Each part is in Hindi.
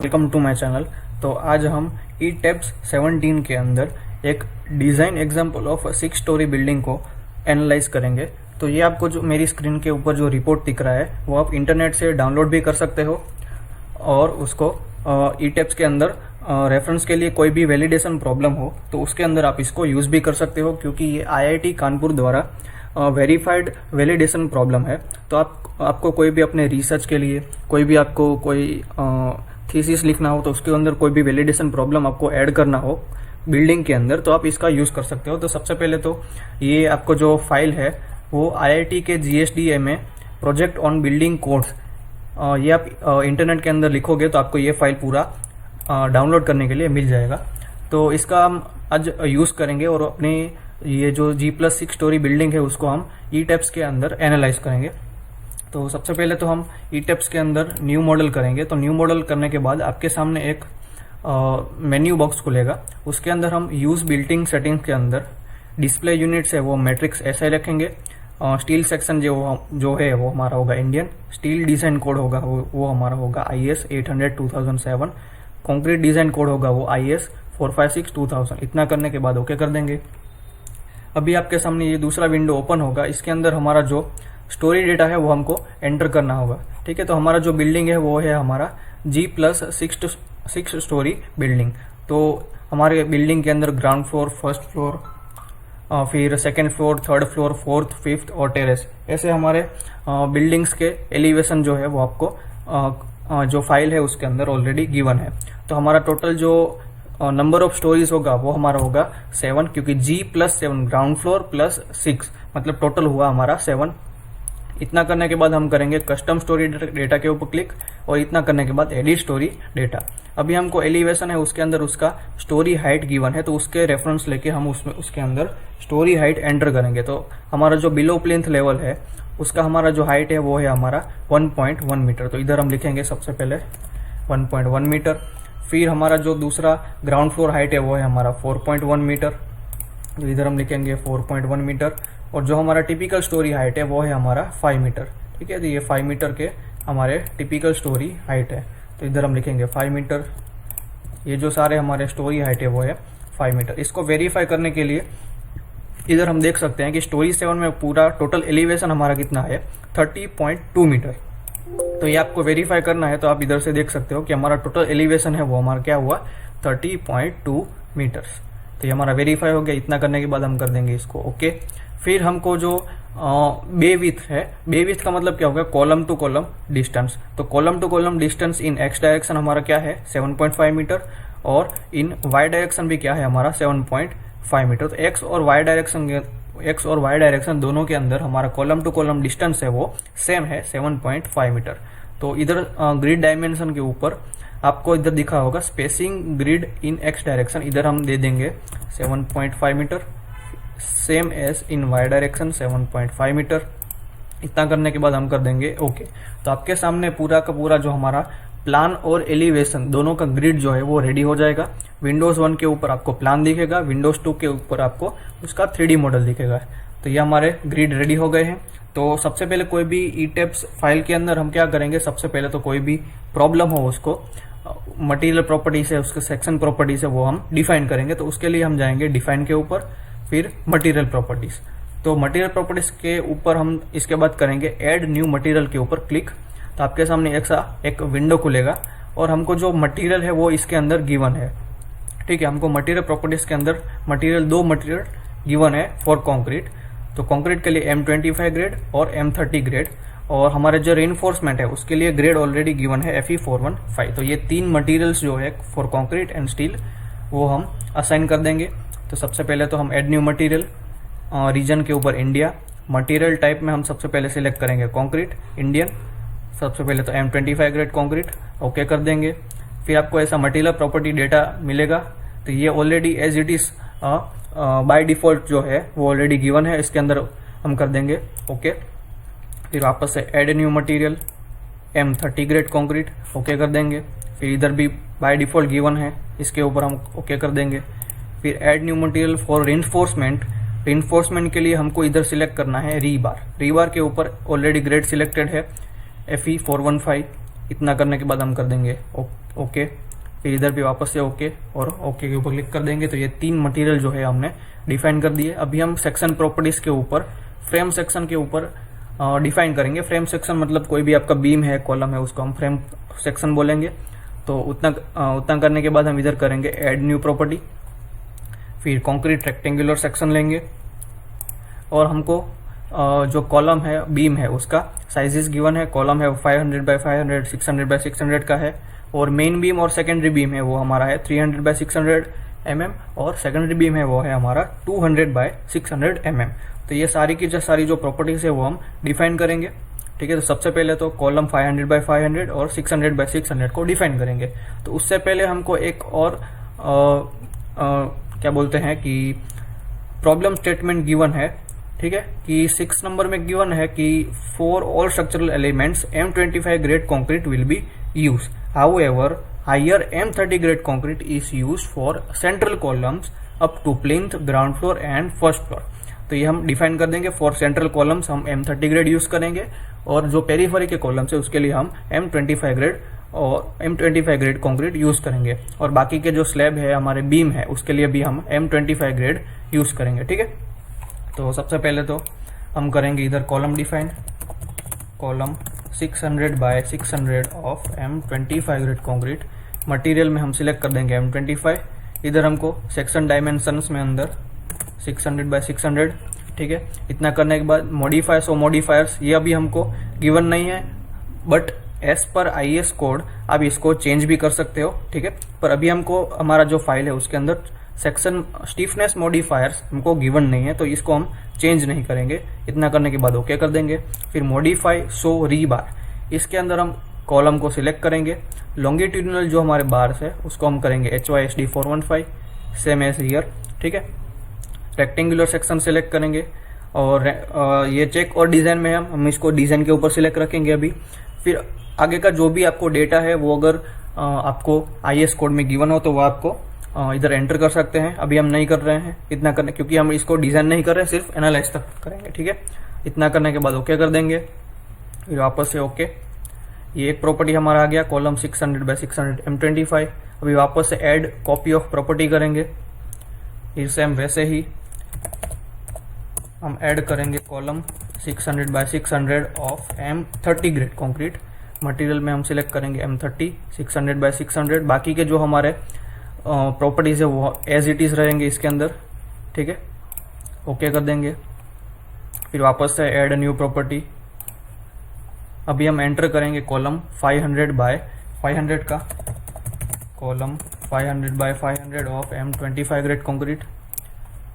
Welcome to my channel. तो आज हम ई टेप्स 17 के अंदर एक design example of 6 story building को एनालाइज करेंगे। तो ये आपको जो मेरी स्क्रीन के ऊपर जो रिपोर्ट दिख रहा है वो आप इंटरनेट से डाउनलोड भी कर सकते हो और उसको ई टेप्स के अंदर रेफरेंस के लिए कोई भी वैलिडेशन प्रॉब्लम हो तो उसके अंदर आप इसको यूज़ भी कर सकते हो, क्योंकि ये IIT कानपुर द्वारा वेरीफाइड वैलिडेशन प्रॉब्लम है। तो आपको कोई भी अपने रिसर्च के लिए कोई थीसिस लिखना हो तो उसके अंदर कोई भी वैलिडेशन प्रॉब्लम आपको ऐड करना हो बिल्डिंग के अंदर तो आप इसका यूज़ कर सकते हो। तो सबसे पहले तो ये आपको जो फाइल है वो IIT के GSDA में प्रोजेक्ट ऑन बिल्डिंग कोड्स, ये आप इंटरनेट के अंदर लिखोगे तो आपको ये फाइल पूरा डाउनलोड करने के लिए मिल जाएगा। तो इसका हम आज यूज़ करेंगे और अपने ये जो G+6 स्टोरी बिल्डिंग है उसको हम ई टेप्स के अंदर एनालाइज करेंगे। तो सबसे पहले तो हम ई टेप्स के अंदर न्यू मॉडल करेंगे। तो न्यू मॉडल करने के बाद आपके सामने एक मेन्यू बॉक्स खुलेगा, उसके अंदर हम यूज बिल्डिंग सेटिंग्स के अंदर डिस्प्ले यूनिट्स है वो मैट्रिक्स ऐसे रखेंगे। स्टील सेक्शन जो है वो हमारा होगा इंडियन, स्टील डिजाइन कोड होगा वो हमारा होगा IS 800-2007, कंक्रीट डिजाइन कोड होगा वो IS 456-2000। इतना करने के बाद ओके कर देंगे। अभी आपके सामने ये दूसरा विंडो ओपन होगा, इसके अंदर हमारा जो स्टोरी डेटा है वो हमको एंटर करना होगा। ठीक है, तो हमारा जो बिल्डिंग है वो है हमारा G+6 स्टोरी बिल्डिंग। तो हमारे बिल्डिंग के अंदर ग्राउंड फ्लोर, फर्स्ट फ्लोर, फिर second floor, third floor, fourth, fifth और टेरेस, ऐसे हमारे बिल्डिंग्स के एलिवेशन जो है वो आपको जो फाइल है उसके अंदर ऑलरेडी गिवन है। तो हमारा टोटल जो नंबर ऑफ स्टोरीज होगा वो हमारा होगा 7, क्योंकि G+7 ग्राउंड फ्लोर +6 मतलब टोटल हुआ हमारा 7। इतना करने के बाद हम करेंगे कस्टम स्टोरी डेटा के ऊपर क्लिक और इतना करने के बाद एडिट स्टोरी डेटा। अभी हमको एलिवेशन है उसके अंदर उसका स्टोरी हाइट गिवन है तो उसके रेफरेंस लेके हम उसके अंदर स्टोरी हाइट एंटर करेंगे। तो हमारा जो बिलो प्लिंथ लेवल है उसका हमारा जो हाइट है वो है हमारा 1.1 मीटर। तो इधर हम लिखेंगे सबसे पहले 1.1 मीटर। फिर हमारा जो दूसरा ग्राउंड फ्लोर हाइट है वो है हमारा 4.1 मीटर, तो इधर हम लिखेंगे 4.1 मीटर। और जो हमारा टिपिकल स्टोरी हाइट है वो है हमारा 5 मीटर। ठीक है, तो ये 5 मीटर के हमारे टिपिकल स्टोरी हाइट है, तो इधर हम लिखेंगे 5 मीटर। ये जो सारे हमारे स्टोरी हाइट है वो है 5 मीटर। इसको वेरीफाई करने के लिए इधर हम देख सकते हैं कि स्टोरी 7 में पूरा टोटल एलिवेशन हमारा कितना है 30.2 मीटर। तो ये आपको वेरीफाई करना है तो आप इधर से देख सकते हो कि हमारा टोटल एलिवेशन है वो हमारा क्या हुआ 30.2 मीटर्स। तो ये हमारा वेरीफाई हो गया। इतना करने के बाद हम कर देंगे इसको ओके। फिर हमको जो बे विथ है, बे विथ का मतलब क्या होगा कॉलम टू कॉलम डिस्टेंस। तो column two column distance in X direction हमारा क्या है 7.5 मीटर और इन वाई डायरेक्शन भी क्या है हमारा 7.5 मीटर। तो एक्स और वाई डायरेक्शन दोनों के अंदर हमारा कॉलम टू कॉलम डिस्टेंस है वो सेम है 7.5 मीटर। तो इधर ग्रिड डायमेंशन के ऊपर आपको इधर दिखा होगा spacing grid in X direction, इधर हम दे देंगे 7.5 metre, same as in Y direction 7.5 metre. इतना करने के बाद हम कर देंगे ओके। तो आपके सामने पूरा का पूरा जो हमारा प्लान और एलिवेशन दोनों का ग्रिड जो है वो रेडी हो जाएगा। विंडोज 1 के ऊपर आपको प्लान दिखेगा, विंडोज 2 के ऊपर आपको उसका 3D मॉडल दिखेगा। तो ये हमारे ग्रिड रेडी हो गए हैं। तो सबसे पहले कोई भी ई टेप्स फाइल के अंदर हम क्या करेंगे, सबसे पहले तो कोई भी प्रॉब्लम हो उसको मटेरियल प्रॉपर्टीज है उसके सेक्शन प्रॉपर्टीज है वो हम डिफाइन करेंगे। तो उसके लिए हम जाएंगे डिफाइन के ऊपर, फिर मटेरियल प्रॉपर्टीज। तो मटेरियल प्रॉपर्टीज के ऊपर हम इसके बाद करेंगे ऐड न्यू मटेरियल के ऊपर क्लिक। तो आपके सामने एक विंडो खुलेगा और हमको जो मटेरियल है वो इसके अंदर गिवन है। ठीक है, हमको मटेरियल प्रॉपर्टीज के अंदर दो मटेरियल गिवन है फॉर कॉन्क्रीट। तो कॉन्क्रीट के लिए M25 ग्रेड और M30 ग्रेड, और हमारे जो रेनफोर्समेंट है उसके लिए ग्रेड ऑलरेडी गिवन है FE415। तो ये 3 मटेरियल्स जो है फॉर कॉन्क्रीट एंड स्टील वो हम असाइन कर देंगे। तो सबसे पहले तो हम ऐड न्यू मटेरियल, रीजन के ऊपर इंडिया, मटेरियल टाइप में हम सबसे पहले सिलेक्ट करेंगे कॉन्क्रीट इंडियन। सबसे पहले तो M25 ग्रेड कॉन्क्रीट ओके कर देंगे। फिर आपको ऐसा मटेरियल प्रॉपर्टी डेटा मिलेगा। तो ये already as it is by default जो है वो ऑलरेडी गिवन है, इसके अंदर हम कर देंगे ओके। फिर वापस से add new material M30 grade concrete okay कर देंगे। फिर इधर भी बाय डिफॉल्ट गिवन है, इसके ऊपर हम ओके कर देंगे। फिर add new material for reinforcement के लिए हमको इधर सिलेक्ट करना है रीबार के ऊपर ऑलरेडी ग्रेड सिलेक्टेड है FE415। इतना करने के बाद हम कर देंगे ओके, फिर इधर भी वापस से ओके और ओके के ऊपर क्लिक कर देंगे। तो ये 3 मटेरियल जो है हमने डिफाइन कर दिए। अभी हम सेक्शन प्रॉपर्टीज के ऊपर फ्रेम सेक्शन के ऊपर डिफाइन करेंगे। फ्रेम सेक्शन मतलब कोई भी आपका बीम है, कॉलम है, उसको हम फ्रेम सेक्शन बोलेंगे। तो उतना करने के बाद हम इधर करेंगे ऐड न्यू प्रॉपर्टी, फिर कॉन्क्रीट रेक्टेंगुलर सेक्शन लेंगे और हमको जो कॉलम है, बीम है, उसका साइजेस गिवन है। कॉलम है 500 बाय 500, 600 बाय 600 का है और मेन बीम और सेकेंडरी बीम है वो हमारा है 300 बाय 600 mm और सेकेंडरी बीम है वो है हमारा 200 बाय 600 mm। तो ये सारी की सारी जो प्रॉपर्टीज है वो हम डिफाइन करेंगे। ठीक है, तो सबसे पहले तो कॉलम 500 बाय 500 और 600 बाय 600 को डिफाइन करेंगे। तो उससे पहले हमको एक और क्या बोलते हैं कि प्रॉब्लम स्टेटमेंट गिवन है। ठीक है, कि 6 नंबर में गिवन है कि for all structural elements M25 grade concrete will be use, however higher M30 grade concrete is use for central columns up to plinth, ground floor and first floor. तो ये हम डिफाइन कर देंगे। फॉर सेंट्रल कॉलम्स हम M30 ग्रेड यूज करेंगे और जो पेरीफेरी के कॉलम्स है उसके लिए हम M25 ग्रेड कॉन्क्रीट यूज करेंगे और बाकी के जो स्लैब है, हमारे बीम है, उसके लिए भी हम M25 ग्रेड यूज करेंगे। ठीक है, तो सबसे पहले तो हम करेंगे इधर column define, column 600 by 600 of M25 grade concrete. Material में हम सिलेक्ट कर देंगे M25। इधर हमको सेक्शन डायमेंशंस में अंदर 600 बाय 600। ठीक है, इतना करने के बाद मॉडिफाई सो मॉडिफायर्स, ये अभी हमको गिवन नहीं है, but as per IS code आप इसको चेंज भी कर सकते हो। ठीक है, पर अभी हमको हमारा जो फाइल है उसके अंदर सेक्शन स्टिफनेस मॉडिफायर्स हमको गिवन नहीं है, तो इसको हम चेंज नहीं करेंगे। इतना करने के बाद ओके कर देंगे। फिर मॉडिफाई सो रीबार, इसके अंदर हम कॉलम को सिलेक्ट करेंगे। लॉन्गिट्यूडिनल जो हमारे बार्स है उसको हम करेंगे HYSD 415 सेम एज हियर। ठीक है, रेक्टेंगुलर सेक्शन सिलेक्ट करेंगे और ये चेक और डिजाइन में हम इसको डिजाइन के ऊपर सिलेक्ट रखेंगे अभी। फिर आगे का जो भी आपको डेटा है वो अगर आपको IS कोड में गिवन हो तो वो आपको इधर एंटर कर सकते हैं। अभी हम नहीं कर रहे हैं इतना करने, क्योंकि हम इसको डिजाइन नहीं कर रहे हैं, सिर्फ एनालाइज तक करेंगे। ठीक है, इतना करने के बाद ओके कर देंगे, फिर वापस से ओके। ये एक प्रॉपर्टी हमारा आ गया कॉलम 600 बाय 600 M25। अभी वापस से ऐड कॉपी ऑफ प्रॉपर्टी करेंगे। फिर सेम वैसे ही हम ऐड करेंगे column 600 by 600 of M30 grade concrete. Material में हम सिलेक्ट करेंगे M30 600 बाय 600। बाकी के जो हमारे प्रॉपर्टीज है वो एज इट इज रहेंगे इसके अंदर। ठीक है, ओके कर देंगे, फिर वापस से ऐड न्यू प्रॉपर्टी। अभी हम एंटर करेंगे कॉलम 500 बाय 500 का, column 500 by 500 of M25 grade concrete.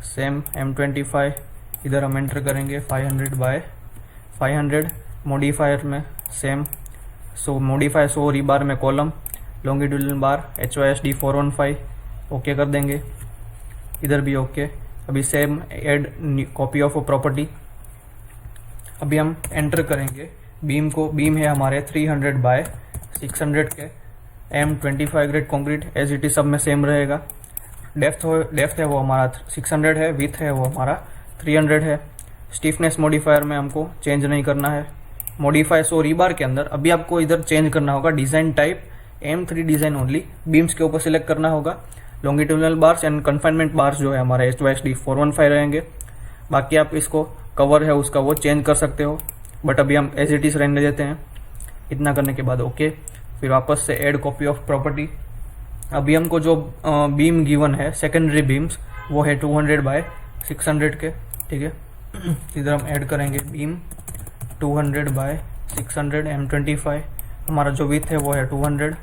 Same M25 इधर हम एंटर करेंगे 500 बाय 500। मॉडिफायर में same so modify so rebar में column longitudinal bar HYSD 415 okay कर देंगे, इधर भी ओके। अभी same add copy of property. अभी हम एंटर करेंगे बीम को, बीम है हमारे 300 बाय 600 के M25 grade concrete, as it is सब में सेम रहेगा। डेप्थ है वो हमारा 600 है, विथ है वो हमारा 300 है। स्टिफनेस मॉडिफायर में हमको चेंज नहीं करना है। मॉडिफाई सो रीबार के अंदर अभी आपको इधर चेंज करना होगा, design type M3 design only, beams के ऊपर सिलेक्ट करना होगा। Longitudinal bars and confinement bars जो है हमारे HYSD 415 रहेंगे। बाकी आप इसको कवर है उसका वो चेंज कर सकते हो, बट अभी हम एज इट इज रहने देते हैं। इतना करने के बाद ओके, फिर वापस से ऐड कॉपी ऑफ प्रॉपर्टी। अभी हमको जो बीम गिवन है सेकेंडरी बीम्स वो है 200 बाय 600 के। ठीक है, इधर हम ऐड करेंगे बीम 200 बाय 600 M25। हमारा जो विथ है वो है 200।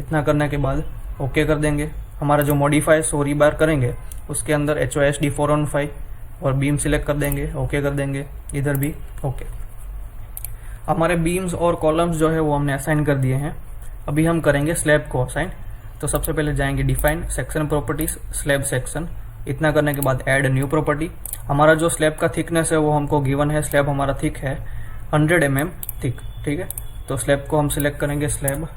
इतना करने के बाद ओके कर देंगे। हमारा जो मॉडिफाई सो रीबार करेंगे उसके अंदर HYSD 415 और बीम सिलेक्ट कर देंगे, ओके कर देंगे, इधर भी ओके। हमारे बीम्स और कॉलम्स जो है वो हमने असाइन कर दिए हैं। अभी हम करेंगे स्लैब को असाइन। तो सबसे पहले जाएंगे define section properties slab section. इतना करने के बाद ऐड न्यू प्रॉपर्टी। हमारा जो स्लैब का थिकनेस है वो हमको गिवन है, स्लैब हमारा थिक है 100 mm थिक। ठीक है, तो स्लैब को हम सिलेक्ट करेंगे स्लैब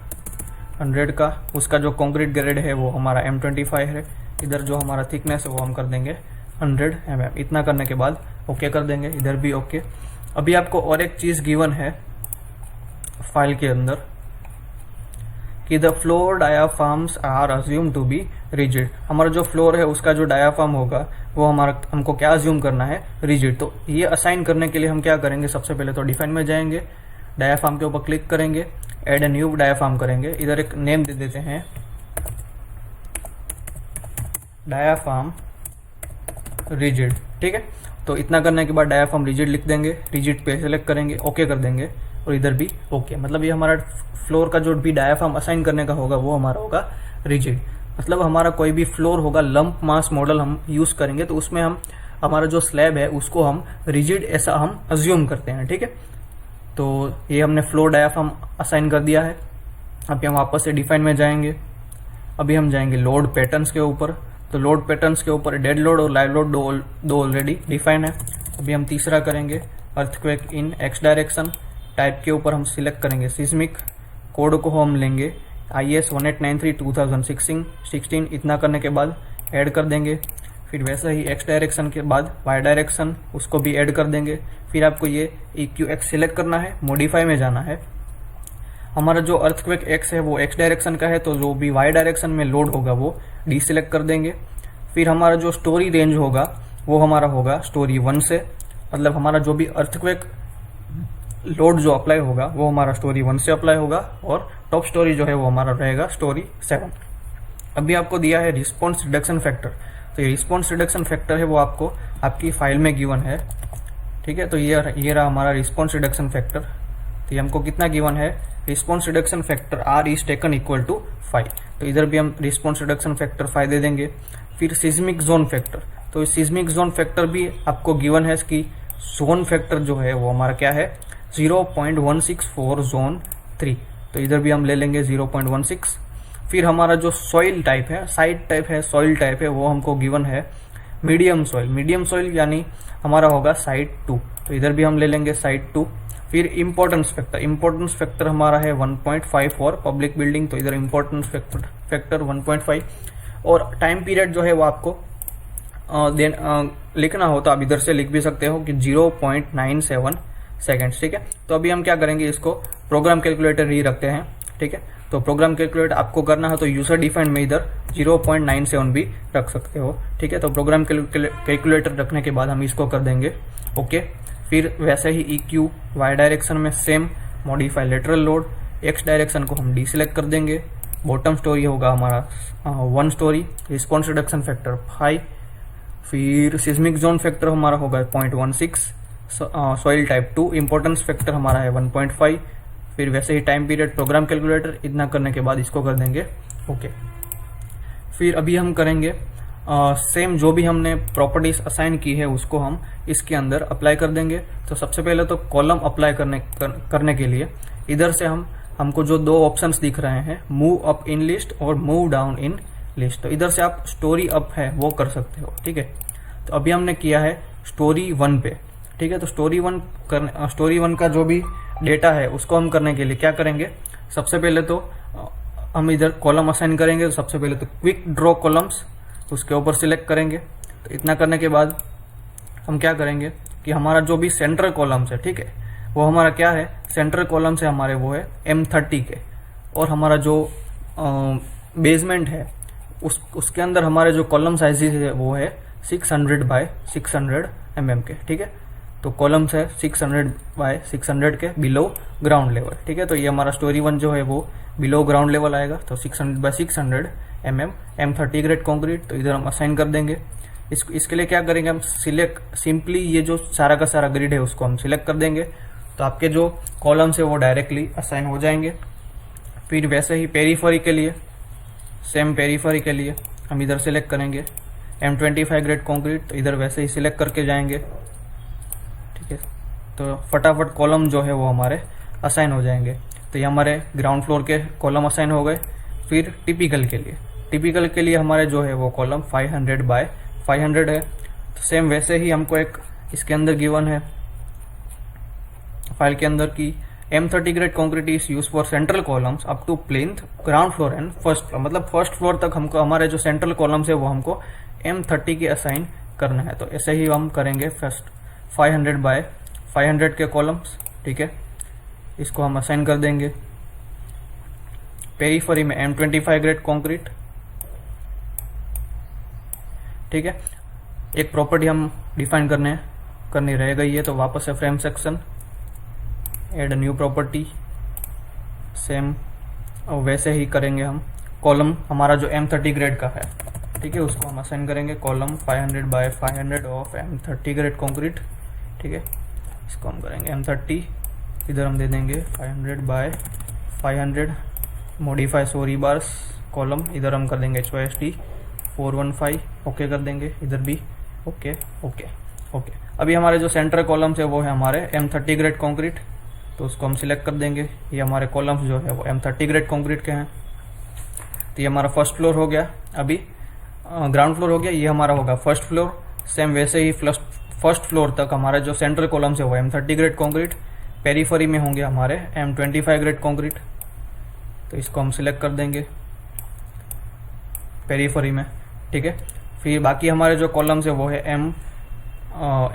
100 का। उसका जो कॉन्क्रीट ग्रेड है वो हमारा M25 है। इधर जो हमारा थिकनेस है वो हम कर देंगे 100 mm। इतना करने के बाद ओके कर देंगे, इधर भी ओके। अभी आपको और एक चीज़ गिवन है फाइल के अंदर, कि the floor diaphragms are assume to be rigid. हमारा जो फ्लोर है उसका जो डायाफ्राम होगा वो हमारा हमको क्या अज्यूम करना है, रिजिड। तो ये असाइन करने के लिए हम क्या करेंगे, सबसे पहले तो डिफाइन में जाएंगे, डायाफ्राम के ऊपर क्लिक करेंगे, एड ए न्यू डायाफ्राम करेंगे, इधर एक नेम दे देते हैं डायाफ्राम रिजिड। ठीक है, तो इतना करने के बाद डायाफ्राम रिजिड लिख देंगे, रिजिड पे सेलेक्ट करेंगे, ओके कर देंगे और इधर भी ओके। मतलब ये हमारा फ्लोर का जो भी डायाफ्राम असाइन करने का होगा वो हमारा होगा रिजिड। मतलब हमारा कोई भी फ्लोर होगा, लंप मास मॉडल हम यूज करेंगे तो उसमें हम हमारा जो स्लैब है उसको हम रिजिड ऐसा हम अज्यूम करते हैं। ठीक है, तो ये हमने फ्लोर डायाफ्राम असाइन कर दिया है। अभी हम वापस से डिफाइन में जाएंगे, अभी हम जाएंगे लोड पैटर्न्स के ऊपर। तो लोड पैटर्न्स के ऊपर डेड लोड और लाइव लोड दो ऑलरेडी डिफाइन है। अभी हम तीसरा करेंगे अर्थक्वेक इन एक्स डायरेक्शन। टाइप के ऊपर हम सिलेक्ट करेंगे सिस्मिक, कोड को हम लेंगे IS 1893-2016। इतना करने के बाद ऐड कर देंगे। फिर वैसे ही एक्स डायरेक्शन के बाद वाई डायरेक्शन उसको भी ऐड कर देंगे। फिर आपको ये EQX सिलेक्ट करना है, मॉडिफाई में जाना है। हमारा जो अर्थक्वेक एक्स है वो एक्स डायरेक्शन का है, तो जो भी वाई डायरेक्शन में लोड होगा वो डी सिलेक्ट कर देंगे। फिर हमारा जो स्टोरी रेंज होगा वो हमारा होगा स्टोरी 1 से, मतलब हमारा जो भी अर्थक्वेक लोड जो अप्लाई होगा वो हमारा स्टोरी 1 से अप्लाई होगा और टॉप स्टोरी जो है वो हमारा रहेगा स्टोरी 7। अभी आपको दिया है रिस्पॉन्स रिडक्शन फैक्टर। तो ये रिस्पॉन्स रिडक्शन फैक्टर है वो आपको आपकी फाइल में गिवन है। ठीक है, तो ये रहा हमारा रिस्पॉन्स रिडक्शन फैक्टर। तो ये हमको कितना गिवन है, response reduction factor R is taken equal to 5। तो इधर भी हम रिस्पॉन्स रिडक्शन फैक्टर 5 दे देंगे। फिर सिस्मिक जोन फैक्टर, तो सिस्मिक जोन फैक्टर भी आपको गिवन है कि जोन फैक्टर जो है वो हमारा क्या है 0.164 जोन 3। तो इधर भी हम ले लेंगे 0.16। फिर हमारा जो सॉइल टाइप है, साइट टाइप है, सॉइल टाइप है वो हमको गिवन है मीडियम सॉइल। मीडियम सॉइल यानी हमारा होगा साइट 2। तो इधर भी हम ले लेंगे साइट 2। फिर इंपॉर्टेंस फैक्टर, इंपॉर्टेंस फैक्टर हमारा है 1.5 फॉर पब्लिक बिल्डिंग। तो इधर इंपॉर्टेंस फैक्टर 1.5। और टाइम पीरियड जो है वो आपको लिखना हो तो आप इधर से लिख भी सकते हो कि 0.97 सेकेंड्स। ठीक है, तो अभी हम क्या करेंगे, इसको प्रोग्राम कैलकुलेटर ही रखते हैं। ठीक है, तो प्रोग्राम कैलकुलेटर आपको करना है तो यूजर डिफाइंड में इधर 0.97 भी रख सकते हो। ठीक है, तो प्रोग्राम कैलकुलेटर रखने के बाद हम इसको कर देंगे ओके। फिर वैसे ही EQ वाई डायरेक्शन में same, modify lateral load, x direction को हम डी सिलेक्ट कर देंगे। बॉटम स्टोरी होगा हमारा 1 स्टोरी, रिस्पॉन्स रिडक्शन फैक्टर 5। फिर सिस्मिक जोन फैक्टर हमारा होगा 0.16, सॉइल टाइप 2, इंपॉर्टेंस फैक्टर हमारा है 1.5। फिर वैसे ही टाइम पीरियड, प्रोग्राम कैलकुलेटर, इतना करने के बाद इसको कर देंगे ओके। फिर अभी हम करेंगे सेम जो भी हमने प्रॉपर्टीज असाइन की है उसको हम इसके अंदर अप्लाई कर देंगे। तो सबसे पहले तो कॉलम अप्लाई करने के लिए इधर से हमको जो 2 ऑप्शंस दिख रहे हैं, मूव अप इन लिस्ट और मूव डाउन इन लिस्ट। तो इधर से आप स्टोरी अप है वो कर सकते हो। ठीक है, तो अभी हमने किया है स्टोरी 1 पे। ठीक है, तो स्टोरी 1 का जो भी डेटा है उसको हम करने के लिए क्या करेंगे, सबसे पहले तो हम इधर कॉलम असाइन करेंगे। तो सबसे पहले तो क्विक ड्रॉ कॉलम्स, उसके ऊपर सिलेक्ट करेंगे। तो इतना करने के बाद हम क्या करेंगे कि हमारा जो भी सेंट्रल कॉलम्स है, ठीक है, वो हमारा क्या है, सेंट्रल कॉलम्स है हमारे वो है M30 के। और हमारा जो बेसमेंट है उसके अंदर हमारे जो कॉलम साइजेस है वो है 600 बाय 600 mm के। ठीक है, तो कॉलम्स है 600 बाय 600 के बिलो ग्राउंड लेवल। ठीक है, तो ये हमारा स्टोरी 1 जो है वो बिलो ग्राउंड लेवल आएगा। तो 600 by 600 mm M30 grade concrete. तो इधर हम असाइन कर देंगे। इसके लिए क्या करेंगे, हम सिलेक्ट सिंपली ये जो सारा का सारा ग्रिड है उसको हम सिलेक्ट कर देंगे। तो आपके जो कॉलम्स है वो डायरेक्टली असाइन हो जाएंगे। फिर वैसे ही पेरीफरी के लिए, सेम पेरीफरी के लिए हम इधर सिलेक्ट करेंगे M25 ग्रेड कॉन्क्रीट। तो इधर वैसे ही सिलेक्ट करके जाएंगे। ठीक है, तो फटाफट कॉलम जो है वो हमारे असाइन हो जाएंगे। तो ये हमारे ग्राउंड फ्लोर के कॉलम असाइन हो गए। फिर टिपिकल के लिए हमारे जो है वो कॉलम 500 बाय 500 है। तो सेम वैसे ही हमको एक इसके अंदर गिवन है फाइल के अंदर की M30 grade concrete is use for central columns up to plinth, ground floor and first floor. मतलब फर्स्ट फ्लोर तक हमको हमारे जो सेंट्रल कॉलम्स है वो हमको M30 के असाइन करना है। तो ऐसे ही हम करेंगे फर्स्ट 500 बाय 500 के कॉलम्स। ठीक है, इसको हम असाइन कर देंगे। पेरीफरी में M25 ग्रेड कंक्रीट। ठीक है, एक प्रॉपर्टी हम डिफाइन करनी रह गई है, तो वापस से frame section, add new property, same और वैसे ही करेंगे हम। कॉलम हमारा जो M30 ग्रेड का है, ठीक है, उसको हम असाइन करेंगे column 500 by 500 of M30 grade concrete. ठीक है, इसको हम करेंगे M30, इधर हम दे देंगे 500 by 500 modify sorry bars column, इधर हम कर देंगे HYSD 415, ओके कर देंगे, इधर भी ओके ओके ओके। अभी हमारे जो सेंटर कॉलम्स है वो है हमारे M30 ग्रेड कंक्रीट, तो उसको हम सिलेक्ट कर देंगे। ये हमारे कॉलम्स जो है वो M30 ग्रेड कंक्रीट के हैं। तो ये हमारा फर्स्ट फ्लोर हो गया, अभी ग्राउंड फ्लोर हो गया, ये हमारा होगा फर्स्ट फ्लोर। सेम वैसे ही फर्स्ट फ्लोर तक हमारा जो सेंट्रल कॉलम्स है वो M30 ग्रेड कंक्रीट, पेरीफरी में होंगे हमारे M25 ग्रेड कंक्रीट, तो इसको हम सिलेक्ट कर देंगे पेरीफरी में। ठीक है, फिर बाकी हमारे जो कॉलम्स है वो है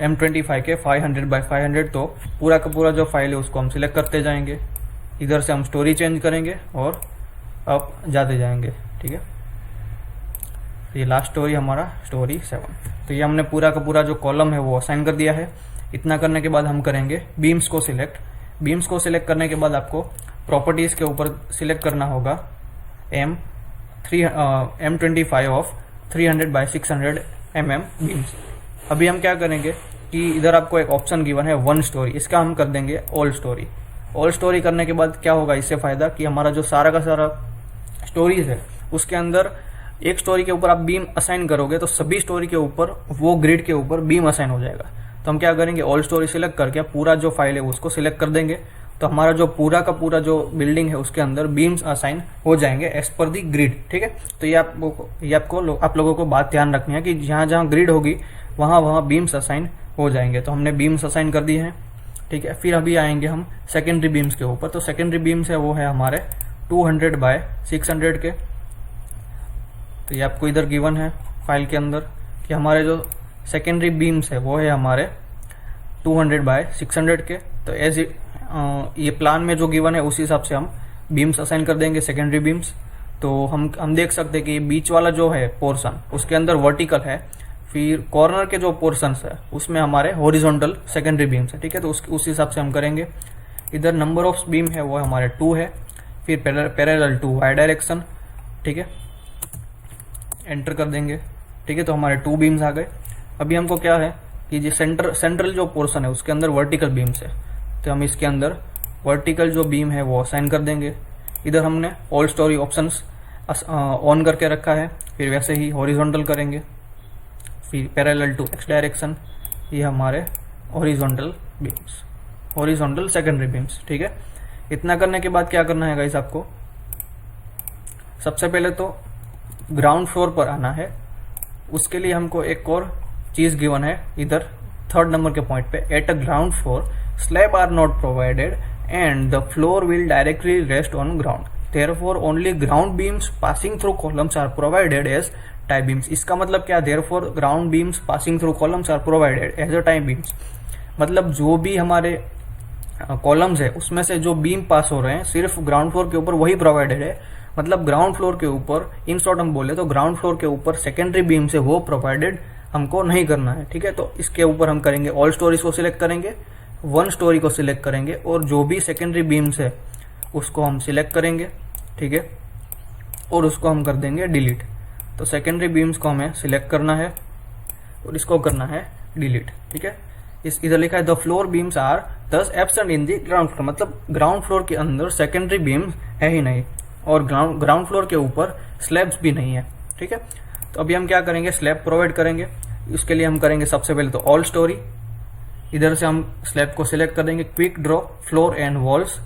M25 के 500 बाय 500, तो पूरा का पूरा जो फाइल है उसको हम सिलेक्ट करते जाएंगे। इधर से हम स्टोरी चेंज करेंगे और अप जाते जाएंगे। ठीक है, ये लास्ट स्टोरी हमारा स्टोरी 7। तो ये हमने पूरा का पूरा जो कॉलम है वो असाइन कर दिया है। इतना करने के बाद हम करेंगे बीम्स को सिलेक्ट। बीम्स को सिलेक्ट करने के बाद आपको प्रॉपर्टीज के ऊपर सिलेक्ट करना होगा M25 of 300 bye 600 mm beams. अभी हम क्या करेंगे कि इधर आपको एक ऑप्शन गिवन है 1 स्टोरी, इसका हम कर देंगे ऑल स्टोरी। ऑल स्टोरी करने के बाद क्या होगा, इससे फायदा कि हमारा जो सारा का सारा स्टोरीज है उसके अंदर एक स्टोरी के ऊपर आप बीम असाइन करोगे तो सभी स्टोरी के ऊपर वो ग्रिड के ऊपर बीम असाइन हो जाएगा। तो हम क्या करेंगे, ऑल स्टोरी सिलेक्ट करके पूरा जो फाइल है उसको सिलेक्ट कर देंगे, तो हमारा जो पूरा का पूरा जो बिल्डिंग है उसके अंदर बीम्स असाइन हो जाएंगे एज पर दी ग्रिड। ठीक है, तो ये आप लोगों को बात ध्यान रखनी है कि जहाँ जहाँ ग्रिड होगी वहाँ बीम्स असाइन हो जाएंगे। तो हमने बीम्स असाइन कर दिए हैं। ठीक है, फिर अभी आएंगे हम सेकेंडरी बीम्स के ऊपर। तो सेकेंडरी बीम्स है वो है हमारे 200 बाय 600 के। तो ये आपको इधर गिवन है फाइल के अंदर कि हमारे जो सेकेंडरी बीम्स है वो है हमारे 200 बाय 600 के। तो एज ये प्लान में जो गिवन है उसी हिसाब से हम बीम्स असाइन कर देंगे सेकेंडरी बीम्स। तो हम देख सकते हैं कि बीच वाला जो है पोर्शन उसके अंदर वर्टिकल है, फिर कॉर्नर के जो पोर्शन है उसमें हमारे हॉरिजॉन्टल सेकेंडरी बीम्स है। ठीक है, तो उस हिसाब से हम करेंगे। इधर नंबर ऑफ बीम है वो हमारे 2 है, फिर पैरेलल टू वाई डायरेक्शन। ठीक है, एंटर कर देंगे। ठीक है, तो हमारे 2 बीम्स आ गए। अभी हमको क्या है कि जो सेंट्रल जो पोर्शन है उसके अंदर वर्टिकल बीम्स है, तो हम इसके अंदर वर्टिकल जो बीम है वो असाइन कर देंगे। इधर हमने ऑल स्टोरी ऑप्शंस ऑन करके रखा है, फिर वैसे ही हॉरिजॉन्टल करेंगे, फिर पैरेलल टू एक्स डायरेक्शन, ये हमारे horizontal beams, horizontal secondary beams. ठीक है, इतना करने के बाद क्या करना है गाइस, आपको सबसे पहले तो ग्राउंड फ्लोर पर आना है। उसके लिए हमको एक और चीज गिवन है इधर 3rd नंबर के पॉइंट पे, at a ground floor slab are not provided and the floor will directly rest on ground, therefore only ground beams passing through columns are provided as tie beams. इसका मतलब क्या, therefore ground beams passing through columns are provided as a tie beams, मतलब जो भी हमारे कॉलम्स है उसमें से जो बीम पास हो रहे हैं सिर्फ ग्राउंड फ्लोर के ऊपर वही प्रोवाइडेड है। मतलब ग्राउंड फ्लोर के ऊपर, इन शॉर्ट हम बोले तो ग्राउंड फ्लोर के ऊपर सेकेंडरी बीम से वो प्रोवाइडेड हमको नहीं करना है। ठीक है, तो इसके ऊपर हम करेंगे ऑल स्टोरीज को सिलेक्ट करेंगे, 1 स्टोरी को सिलेक्ट करेंगे और जो भी सेकेंडरी बीम्स है उसको हम सिलेक्ट करेंगे। ठीक है, और उसको हम कर देंगे डिलीट। तो सेकेंडरी बीम्स को हमें सिलेक्ट करना है और इसको करना है डिलीट। ठीक है, इधर लिखा है द फ्लोर बीम्स आर दस absent in the ground floor, मतलब ग्राउंड फ्लोर के अंदर सेकेंडरी बीम्स है ही नहीं और ग्राउंड फ्लोर के ऊपर स्लैब्स भी नहीं है। ठीक है, तो अभी हम क्या करेंगे, स्लैब प्रोवाइड करेंगे। उसके लिए हम करेंगे सबसे पहले तो ऑल स्टोरी, इधर से हम स्लैब को सिलेक्ट कर देंगे, quick draw floor and walls,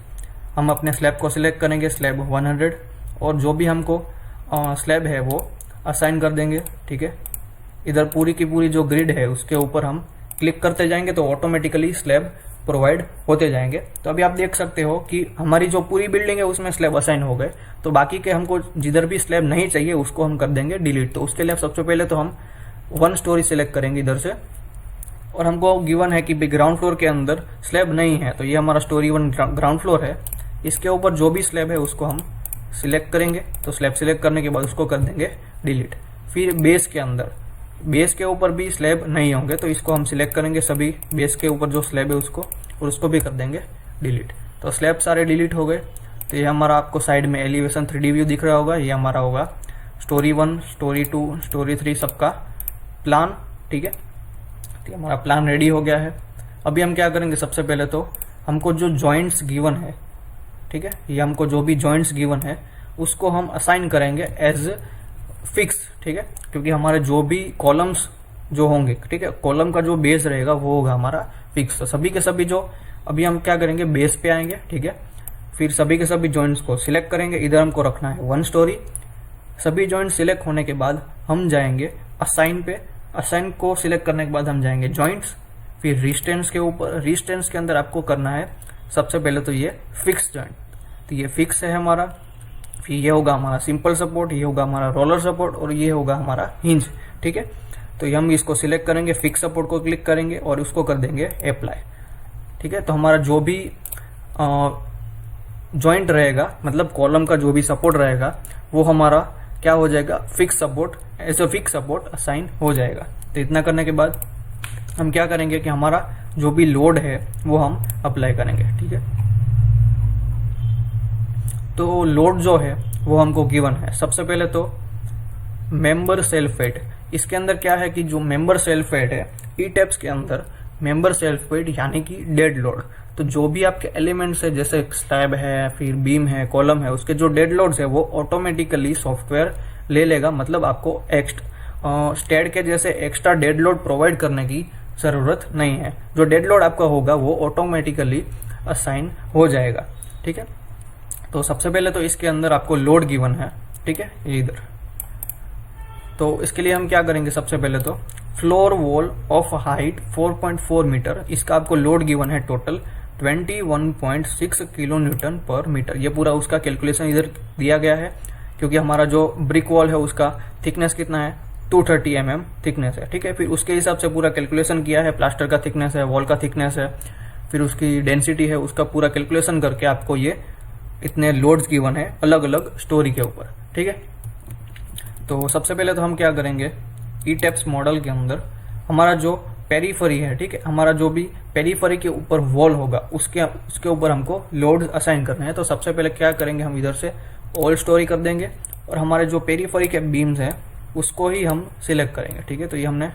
हम अपने स्लैब को सिलेक्ट करेंगे, स्लैब 100 और जो भी हमको स्लैब है वो असाइन कर देंगे। ठीक है, इधर पूरी की पूरी जो ग्रिड है उसके ऊपर हम क्लिक करते जाएंगे तो ऑटोमेटिकली स्लैब प्रोवाइड होते जाएंगे। तो अभी आप देख सकते हो कि हमारी जो पूरी बिल्डिंग है उसमें स्लैब असाइन हो गए। तो बाकी के हमको जिधर भी स्लैब नहीं चाहिए उसको हम कर देंगे डिलीट। तो उसके लिए सबसे पहले तो हम 1 स्टोरी सिलेक्ट करेंगे इधर से, और हमको गिवन है कि ग्राउंड फ्लोर के अंदर स्लैब नहीं है, तो ये हमारा स्टोरी 1 ग्राउंड फ्लोर है। इसके ऊपर जो भी स्लैब है उसको हम सिलेक्ट करेंगे, तो स्लैब सिलेक्ट करने के बाद उसको कर देंगे डिलीट। फिर बेस के अंदर, बेस के ऊपर भी स्लैब नहीं होंगे तो इसको हम सिलेक्ट करेंगे सभी बेस के ऊपर जो स्लैब है उसको, और उसको भी कर देंगे डिलीट। तो स्लैब सारे डिलीट हो गए। तो ये हमारा आपको साइड में एलिवेशन 3D व्यू दिख रहा होगा, ये हमारा होगा स्टोरी 1, स्टोरी 2, स्टोरी 3 सबका प्लान। ठीक है, तो हमारा प्लान रेडी हो गया है। अभी हम क्या करेंगे, सबसे पहले तो हमको जो जॉइंट्स गिवन है, ठीक है, ये हमको जो भी जॉइंट्स गिवन है उसको हम असाइन करेंगे एज फिक्स। ठीक है, क्योंकि हमारे जो भी कॉलम्स जो होंगे, ठीक है, कॉलम का जो बेस रहेगा वो होगा हमारा फिक्स। तो सभी के सभी जो अभी हम क्या करेंगे, बेस पे आएंगे। ठीक है, फिर सभी के सभी जॉइंट्स को सिलेक्ट करेंगे। इधर हमको रखना है 1 स्टोरी। सभी जॉइंट सिलेक्ट होने के बाद हम जाएंगे असाइन पे। असाइन को सिलेक्ट करने के बाद हम जाएंगे जॉइंट्स, फिर रिस्टेंस के ऊपर। रिस्टेंस के अंदर आपको करना है सबसे पहले तो ये फिक्स जॉइंट, तो ये फिक्स है हमारा। फिर ये होगा हमारा सिंपल सपोर्ट, ये होगा हमारा रोलर सपोर्ट, और ये होगा हमारा हिंज। ठीक है, तो हम इसको सिलेक्ट करेंगे, फिक्स सपोर्ट को क्लिक करेंगे और उसको कर देंगे अप्लाई। ठीक है, तो हमारा जो भी जॉइंट रहेगा, मतलब कॉलम का जो भी सपोर्ट रहेगा वो हमारा क्या हो जाएगा, फिक्स सपोर्ट, ऐसे फिक्स सपोर्ट असाइन हो जाएगा। तो इतना करने के बाद हम क्या करेंगे कि हमारा जो भी लोड है वो हम अप्लाई करेंगे। ठीक है, तो लोड जो है वो हमको गिवन है। सबसे पहले तो मेंबर सेल्फ वेट, इसके अंदर क्या है कि जो मेंबर सेल्फ वेट है ई टैब्स के अंदर, मेंबर सेल्फ वेट यानी कि डेड लोड। तो जो भी आपके एलिमेंट्स है जैसे स्लैब है, फिर बीम है, कॉलम है, उसके जो डेड लोड्स है वो ऑटोमेटिकली सॉफ्टवेयर ले लेगा। मतलब आपको स्टेड के जैसे एक्स्ट्रा डेड लोड प्रोवाइड करने की जरूरत नहीं है। जो डेड लोड आपका होगा वो ऑटोमेटिकली असाइन हो जाएगा। ठीक है, तो सबसे पहले तो इसके अंदर आपको लोड गिवन है। ठीक है, ये इधर। तो इसके लिए हम क्या करेंगे, सबसे पहले तो floor wall of height 4.4 metre, इसका आपको लोड गिवन है total 21.6 kilo newton per metre. ये पूरा उसका कैलकुलेशन इधर दिया गया है, क्योंकि हमारा जो ब्रिक वॉल है उसका थिकनेस कितना है, 230 mm थिकनेस है। ठीक है, फिर उसके हिसाब से पूरा कैलकुलेशन किया है, प्लास्टर का थिकनेस है, वॉल का थिकनेस है, फिर उसकी डेंसिटी है, उसका पूरा कैलकुलेशन करके आपको ये इतने लोड्स गिवन है अलग अलग स्टोरी के ऊपर। ठीक है, तो सबसे पहले तो हम क्या करेंगे, ई टैब्स मॉडल के अंदर हमारा जो पेरीफरी है, ठीक है, हमारा जो भी पेरीफरी के ऊपर वॉल होगा उसके ऊपर हमको लोड असाइन करना है। तो सबसे पहले क्या करेंगे, हम इधर से ऑल स्टोरी कर देंगे और हमारे जो पेरीफरी के बीम्स हैं उसको ही हम सिलेक्ट करेंगे। ठीक है, तो ये हमने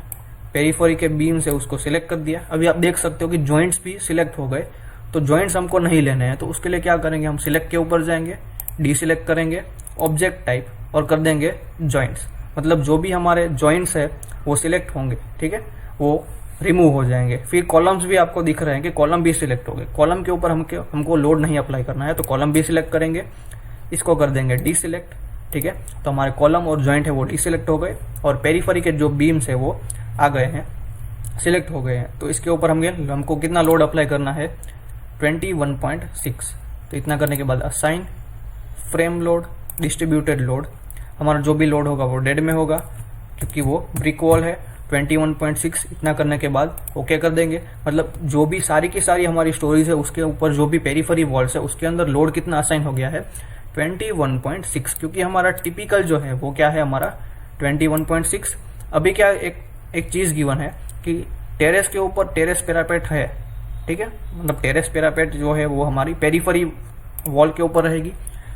पेरीफरी के बीम से उसको सिलेक्ट कर दिया। अभी आप देख सकते हो कि जॉइंट्स भी सिलेक्ट हो गए। तो जॉइंट्स हमको नहीं लेने हैं, तो उसके लिए क्या करेंगे, हम सिलेक्ट के ऊपर जाएंगे, डी सिलेक्ट करेंगे, ऑब्जेक्ट टाइप और कर देंगे जॉइंट्स। मतलब जो भी हमारे जॉइंट्स है वो सिलेक्ट होंगे। ठीक है, वो रिमूव हो जाएंगे। फिर कॉलम्स भी आपको दिख रहे हैं कि कॉलम भी सिलेक्ट हो गए। कॉलम के ऊपर हमको लोड नहीं अप्लाई करना है, तो कॉलम भी सिलेक्ट करेंगे, इसको कर देंगे डी सिलेक्ट। ठीक है, तो हमारे कॉलम और जॉइंट है वो डी सिलेक्ट हो गए और पेरीफरी के जो बीम्स है वो आ गए हैं, सिलेक्ट हो गए हैं। तो इसके ऊपर हमको कितना लोड अप्लाई करना है, 21.6। तो इतना करने के बाद assign, frame load, distributed load, हमारा जो भी लोड होगा वो डेड में होगा क्योंकि वो ब्रिक वॉल है। 21.6 इतना करने के बाद ओके कर देंगे। मतलब जो भी सारी की सारी हमारी स्टोरीज है उसके ऊपर जो भी पेरीफरी वॉल्स है उसके अंदर लोड कितना असाइन हो गया है, 21.6, क्योंकि हमारा टिपिकल जो है वो क्या है, हमारा 21.6। अभी क्या एक चीज गिवन है कि टेरेस के ऊपर टेरेस पैरापेट है। ठीक है, मतलब टेरेस पैरापेट जो है वो हमारी पेरीफरी वॉल के ऊपर रहेगी,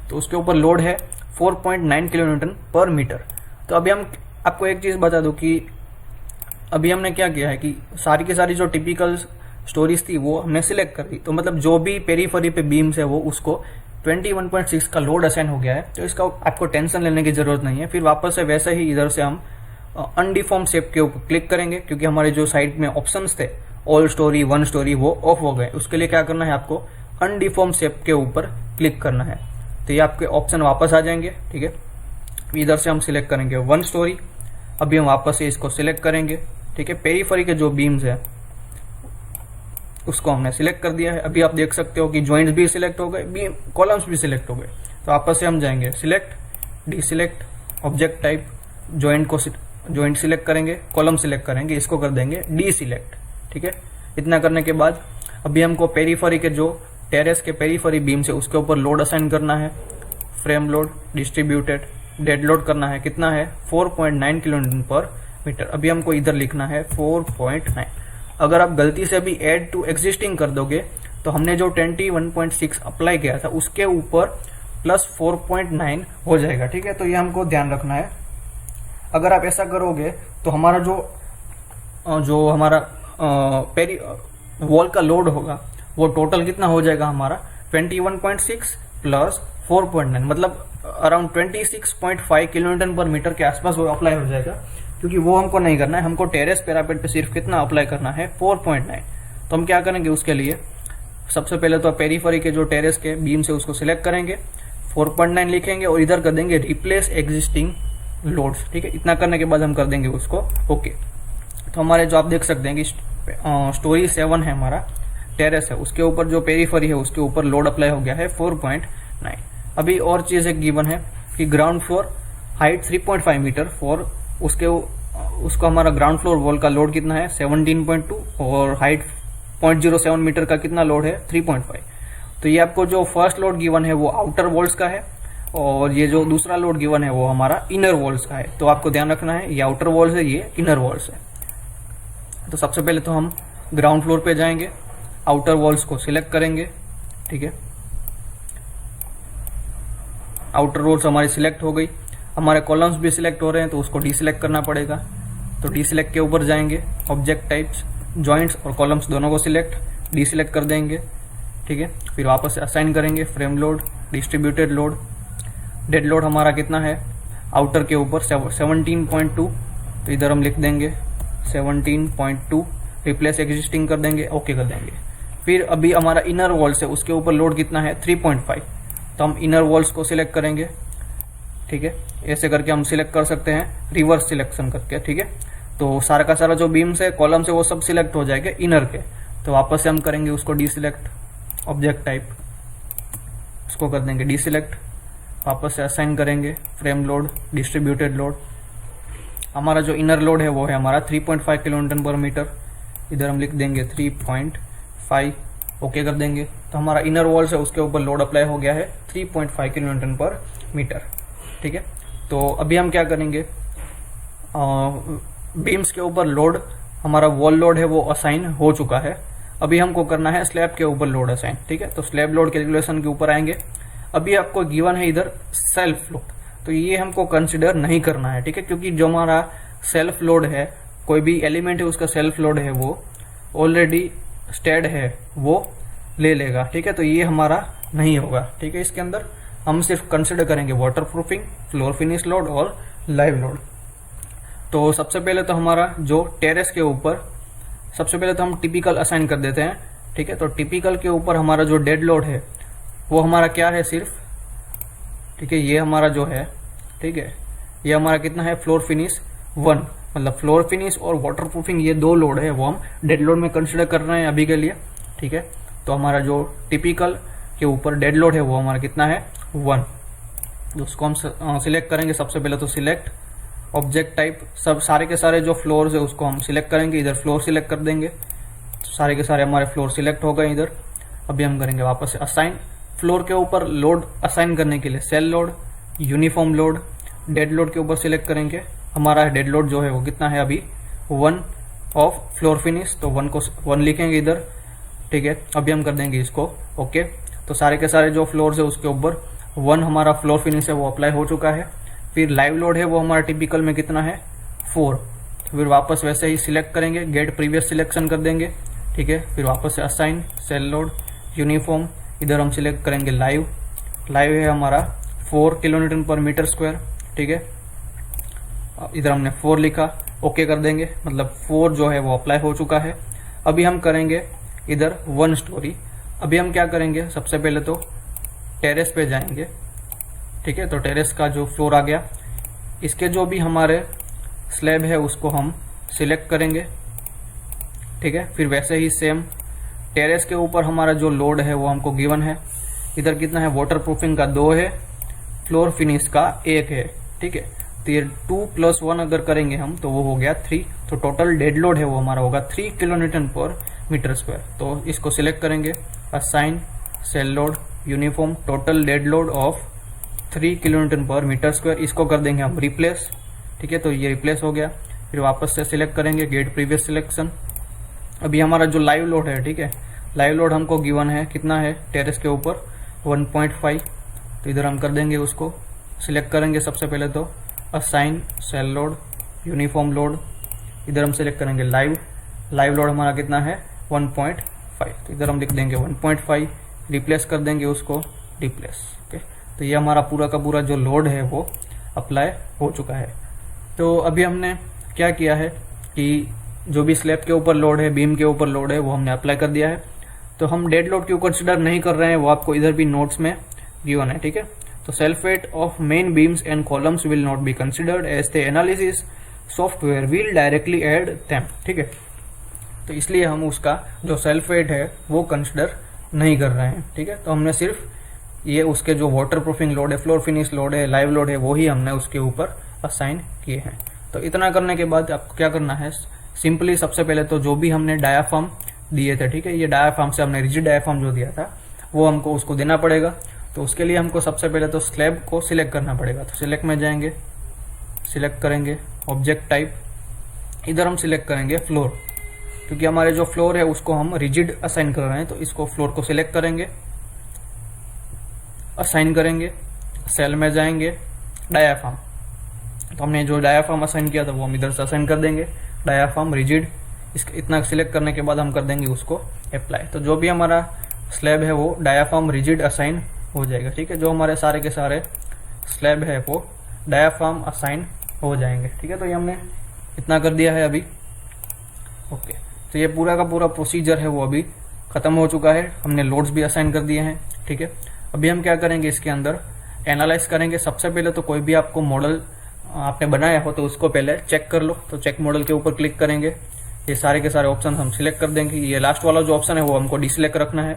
तो उसके ऊपर लोड है 4.9 किलो न्यूटन पर मीटर। तो अभी हम आपको एक चीज बता दूं कि अभी हमने क्या किया है कि सारी की सारी जो टिपिकल स्टोरीज थी वो हमने सिलेक्ट कर दी। तो मतलब जो भी पेरीफरी पे बीम्स है वो उसको 21.6 का लोड असाइन हो गया है। तो इसका आपको टेंशन लेने की जरूरत नहीं है। फिर वापस से वैसे ही इधर से हम अनडिफॉर्म शेप के ऊपर क्लिक करेंगे, क्योंकि हमारे जो साइड में ऑप्शंस थे ऑल स्टोरी, 1 स्टोरी, वो ऑफ हो गए। उसके लिए क्या करना है, आपको अनडिफॉर्म शेप के ऊपर क्लिक करना है। तो ये आपके ऑप्शन वापस आ जाएंगे। ठीक है, इधर से हम सिलेक्ट करेंगे 1 स्टोरी। अभी हम वापस से इसको सिलेक्ट करेंगे। ठीक है, पेरीफरी के जो बीम्स है उसको हमने सिलेक्ट कर दिया है। अभी आप देख सकते हो कि जॉइंट्स भी सिलेक्ट हो गए, बीम कॉलम्स भी सिलेक्ट हो गए। तो वापस से हम जाएंगे select, D select, object type, joint select करेंगे, कॉलम सिलेक्ट करेंगे, इसको कर देंगे डी सिलेक्ट। ठीक है, इतना करने के बाद अभी हमको पेरीफरी के जो टेरेस के पेरीफरी बीम से उसके ऊपर लोड असाइन करना है frame load, distributed, dead load करना है, कितना है 4.9 किलो न्यूटन पर मीटर। अभी हमको इधर लिखना है 4.9। अगर आप गलती से अभी ऐड टू एग्जिस्टिंग कर दोगे तो हमने जो 21.6 अप्लाई किया था उसके ऊपर प्लस 4.9 हो जाएगा, ठीक है। तो ये हमको ध्यान रखना है। अगर आप ऐसा करोगे तो हमारा जो हमारा पेरी वॉल का लोड होगा वो टोटल कितना हो जाएगा हमारा 21.6 प्लस 4.9, मतलब around 26.5 kilo newton per metre के आसपास वो अप्लाई हो जाएगा, क्योंकि वो हमको नहीं करना है। हमको टेरेस पैरापेट पे सिर्फ कितना अप्लाई करना है 4.9। तो हम क्या करेंगे उसके लिए, सबसे पहले तो पेरीफेरी के जो टेरेस के बीम से उसको सिलेक्ट करेंगे, 4.9 लिखेंगे और इधर कर देंगे रिप्लेस एग्जिस्टिंग लोड्स, ठीक है। इतना करने के बाद हम कर देंगे उसको ओके। तो हमारे जो आप देख सकते हैं कि स्टोरी 7 है हमारा, टेरेस है, उसके ऊपर जो पेरीफेरी है उसके ऊपर लोड अप्लाई हो गया है 4.9। अभी और चीज एक गिवन है कि ground floor height 3.5 metre for उसको हमारा ग्राउंड फ्लोर वॉल का लोड कितना है 17.2 और हाइट 0.07 मीटर का कितना लोड है 3.5। तो ये आपको जो फर्स्ट लोड गिवन है वो आउटर वॉल्स का है और ये जो दूसरा लोड गिवन है वो हमारा इनर वॉल्स का है। तो आपको ध्यान रखना है ये आउटर वॉल्स है, ये इनर वॉल्स है। तो सबसे पहले तो हम ग्राउंड फ्लोर पे जाएंगे, आउटर वॉल्स को सिलेक्ट करेंगे, ठीक है। आउटर वॉल्स हमारी सिलेक्ट हो गई, हमारे कॉलम्स भी सिलेक्ट हो रहे हैं तो उसको डीसिलेक्ट करना पड़ेगा। तो डीसिलेक्ट के ऊपर जाएंगे, ऑब्जेक्ट टाइप्स, जॉइंट्स और कॉलम्स दोनों को सिलेक्ट डीसिलेक्ट कर देंगे, ठीक है। फिर वापस से असाइन करेंगे frame load, distributed load, dead load हमारा कितना है आउटर के ऊपर 17.2, तो इधर हम लिख देंगे 17.2, रिप्लेस एग्जिस्टिंग कर देंगे, ओके कर देंगे। फिर अभी हमारा इनर वॉल्स है उसके ऊपर लोड कितना है 3.5, तो हम इनर वॉल्स को सिलेक्ट करेंगे, ठीक है। ऐसे करके हम सिलेक्ट कर सकते हैं रिवर्स सिलेक्शन करके, ठीक है। तो सारा का सारा जो बीम्स है कॉलम्स है वो सब सिलेक्ट हो जाएगा इनर के। तो वापस से हम करेंगे उसको डीसिलेक्ट, ऑब्जेक्ट टाइप उसको कर देंगे डीसिलेक्ट, वापस से असाइन करेंगे फ्रेम लोड, डिस्ट्रीब्यूटेड लोड। हमारा जो इनर लोड है वो है हमारा 3.5 किलो न्यूटन पर मीटर, इधर हम लिख देंगे 3.5, ओके कर देंगे। तो हमारा इनर वॉल्स है उसके ऊपर लोड अप्लाई हो गया है 3.5 किलो न्यूटन पर मीटर, ठीक है। तो अभी हम क्या करेंगे, बीम्स के ऊपर लोड हमारा वॉल लोड है वो असाइन हो चुका है। अभी हमको करना है स्लैब के ऊपर लोड असाइन, ठीक है। तो स्लैब लोड कैलकुलेशन के ऊपर आएंगे। अभी आपको गिवन है इधर सेल्फ लोड, तो ये हमको कंसिडर नहीं करना है, ठीक है, क्योंकि जो हमारा सेल्फ लोड है, कोई भी एलिमेंट है उसका सेल्फ लोड है वो ऑलरेडी स्टेड है, वो ले लेगा, ठीक है। तो ये हमारा नहीं होगा, ठीक है। इसके अंदर हम सिर्फ कंसिडर करेंगे water proofing, floor finish load और लाइव लोड। तो सबसे पहले तो हमारा जो टेरेस के ऊपर, सबसे पहले तो हम टिपिकल असाइन कर देते हैं, ठीक है। तो टिपिकल के ऊपर हमारा जो डेड लोड है वो हमारा क्या है सिर्फ, ठीक है, ये हमारा जो है, ठीक है, ये हमारा कितना है फ्लोर फिनिश 1, मतलब फ्लोर फिनिश और वाटर प्रूफिंग ये दो लोड है वो हम डेड लोड में कंसिडर कर रहे हैं अभी के लिए, ठीक है। तो हमारा जो टिपिकल के ऊपर डेड लोड है वो हमारा कितना है 1, उसको हम सिलेक्ट करेंगे। सबसे पहले तो सिलेक्ट ऑब्जेक्ट टाइप, सब सारे के सारे जो फ्लोर्स है उसको हम सिलेक्ट करेंगे, इधर फ्लोर सिलेक्ट कर देंगे, सारे के सारे हमारे फ्लोर सिलेक्ट हो गए इधर। अभी हम करेंगे वापस से असाइन, फ्लोर के ऊपर लोड असाइन करने के लिए shell load, uniform load, dead load के ऊपर सिलेक्ट करेंगे। हमारा डेड लोड जो है वो कितना है अभी 1 ऑफ फ्लोर फिनिश, तो 1 को 1 लिखेंगे इधर, ठीक है। अभी हम कर देंगे इसको ओके। तो सारे के सारे जो फ्लोर्स है उसके ऊपर 1 हमारा फ्लोर फिनिश है वो अप्लाई हो चुका है। फिर लाइव लोड है वो हमारा टिपिकल में कितना है 4, फिर वापस वैसे ही सिलेक्ट करेंगे, गेट प्रीवियस सिलेक्शन कर देंगे, ठीक है। फिर वापस से असाइन, सेल लोड, यूनिफॉर्म, इधर हम सिलेक्ट करेंगे लाइव, लाइव है हमारा 4 kilo newton per metre square, ठीक है। इधर हमने 4 लिखा, ओके कर देंगे, मतलब 4 जो है वो अप्लाई हो चुका है। अभी हम करेंगे इधर 1 स्टोरी। अभी हम क्या करेंगे, सबसे पहले तो टेरेस पे जाएंगे, ठीक है। तो टेरेस का जो फ्लोर आ गया, इसके जो भी हमारे स्लैब है उसको हम सिलेक्ट करेंगे, ठीक है। फिर वैसे ही सेम टेरेस के ऊपर हमारा जो लोड है वो हमको गिवन है, इधर कितना है वाटर प्रूफिंग का 2 है, फ्लोर फिनिश का 1 है, ठीक है। तो ये 2 + 1 अगर करेंगे हम तो वो हो गया 3, तो टोटल डेड लोड है वो हमारा होगा 3 kilo newton per metre square. तो इसको सिलेक्ट करेंगे, assign, shell load, uniform, total dead load of 3 kilonewton per metre square, इसको कर देंगे हम रिप्लेस। ठीक है, तो ये रिप्लेस हो गया। फिर वापस से सिलेक्ट करेंगे गेट प्रीवियस सिलेक्शन। अभी हमारा जो लाइव लोड है, ठीक है, लाइव लोड हमको गिवन है, कितना है टेरेस के ऊपर 1.5। तो इधर हम कर देंगे उसको, सिलेक्ट करेंगे सबसे पहले तो assign shell load uniform load. इधर हम सिलेक्ट करेंगे लाइव लोड हमारा कितना है 1.5। तो इधर हम लिख देंगे 1.5, रिप्लेस कर देंगे उसको रिप्लेस। ओके, तो ये हमारा पूरा का पूरा जो लोड है वो अप्लाई हो चुका है। तो अभी हमने क्या किया है कि जो भी स्लैब के ऊपर लोड है, बीम के ऊपर लोड है, वो हमने अप्लाई कर दिया है। तो हम डेड लोड क्यों कंसिडर नहीं कर रहे हैं, वो आपको इधर भी नोट्स में गिवन है। ठीक है, तो self weight of main beams and columns will not be considered as the analysis software will directly add them. ठीक है, तो इसलिए हम उसका जो सेल्फ वेट है वो कंसिडर नहीं कर रहे हैं। ठीक है, तो हमने सिर्फ ये उसके जो वाटर प्रूफिंग लोड है, फ्लोर फिनिश लोड है, लाइव लोड है, वो ही हमने उसके ऊपर असाइन किए हैं। तो इतना करने के बाद आपको क्या करना है, सिंपली सबसे पहले तो जो भी हमने डायाफ्राम दिए थे, ठीक है, ये डायाफ्राम से हमने रिजिड डायाफ्राम जो दिया था वो हमको उसको देना पड़ेगा। तो उसके लिए हमको सबसे पहले तो स्लैब को सिलेक्ट करना पड़ेगा। तो सिलेक्ट में जाएंगे, सिलेक्ट करेंगे ऑब्जेक्ट टाइप, इधर हम सिलेक्ट करेंगे फ्लोर, क्योंकि हमारे जो फ्लोर है उसको हम रिजिड असाइन कर रहे हैं। तो इसको फ्लोर को सिलेक्ट करेंगे, असाइन करेंगे, सेल में जाएंगे डायाफ्राम। तो हमने जो डायाफ्राम असाइन किया था वो हम इधर से असाइन कर देंगे डायाफ्राम रिजिड। इतना सिलेक्ट करने के बाद हम कर देंगे उसको अप्लाई। तो जो भी हमारा स्लैब है वो डायाफ्राम रिजिड असाइन हो जाएगा। ठीक है, जो हमारे सारे के सारे स्लैब है वो डायाफ्राम असाइन हो जाएंगे। ठीक है, तो ये हमने इतना कर दिया है अभी। ओके, तो ये पूरा का पूरा प्रोसीजर है वो अभी खत्म हो चुका है। हमने लोड्स भी असाइन कर दिए हैं। ठीक है, अभी हम क्या करेंगे, इसके अंदर एनालाइज करेंगे। सबसे पहले तो कोई भी आपको मॉडल आपने बनाया हो तो उसको पहले चेक कर लो। तो चेक मॉडल के ऊपर क्लिक करेंगे, ये सारे के सारे ऑप्शन हम सिलेक्ट कर देंगे। ये लास्ट वाला जो ऑप्शन है वो हमको डिसलेक्ट रखना है।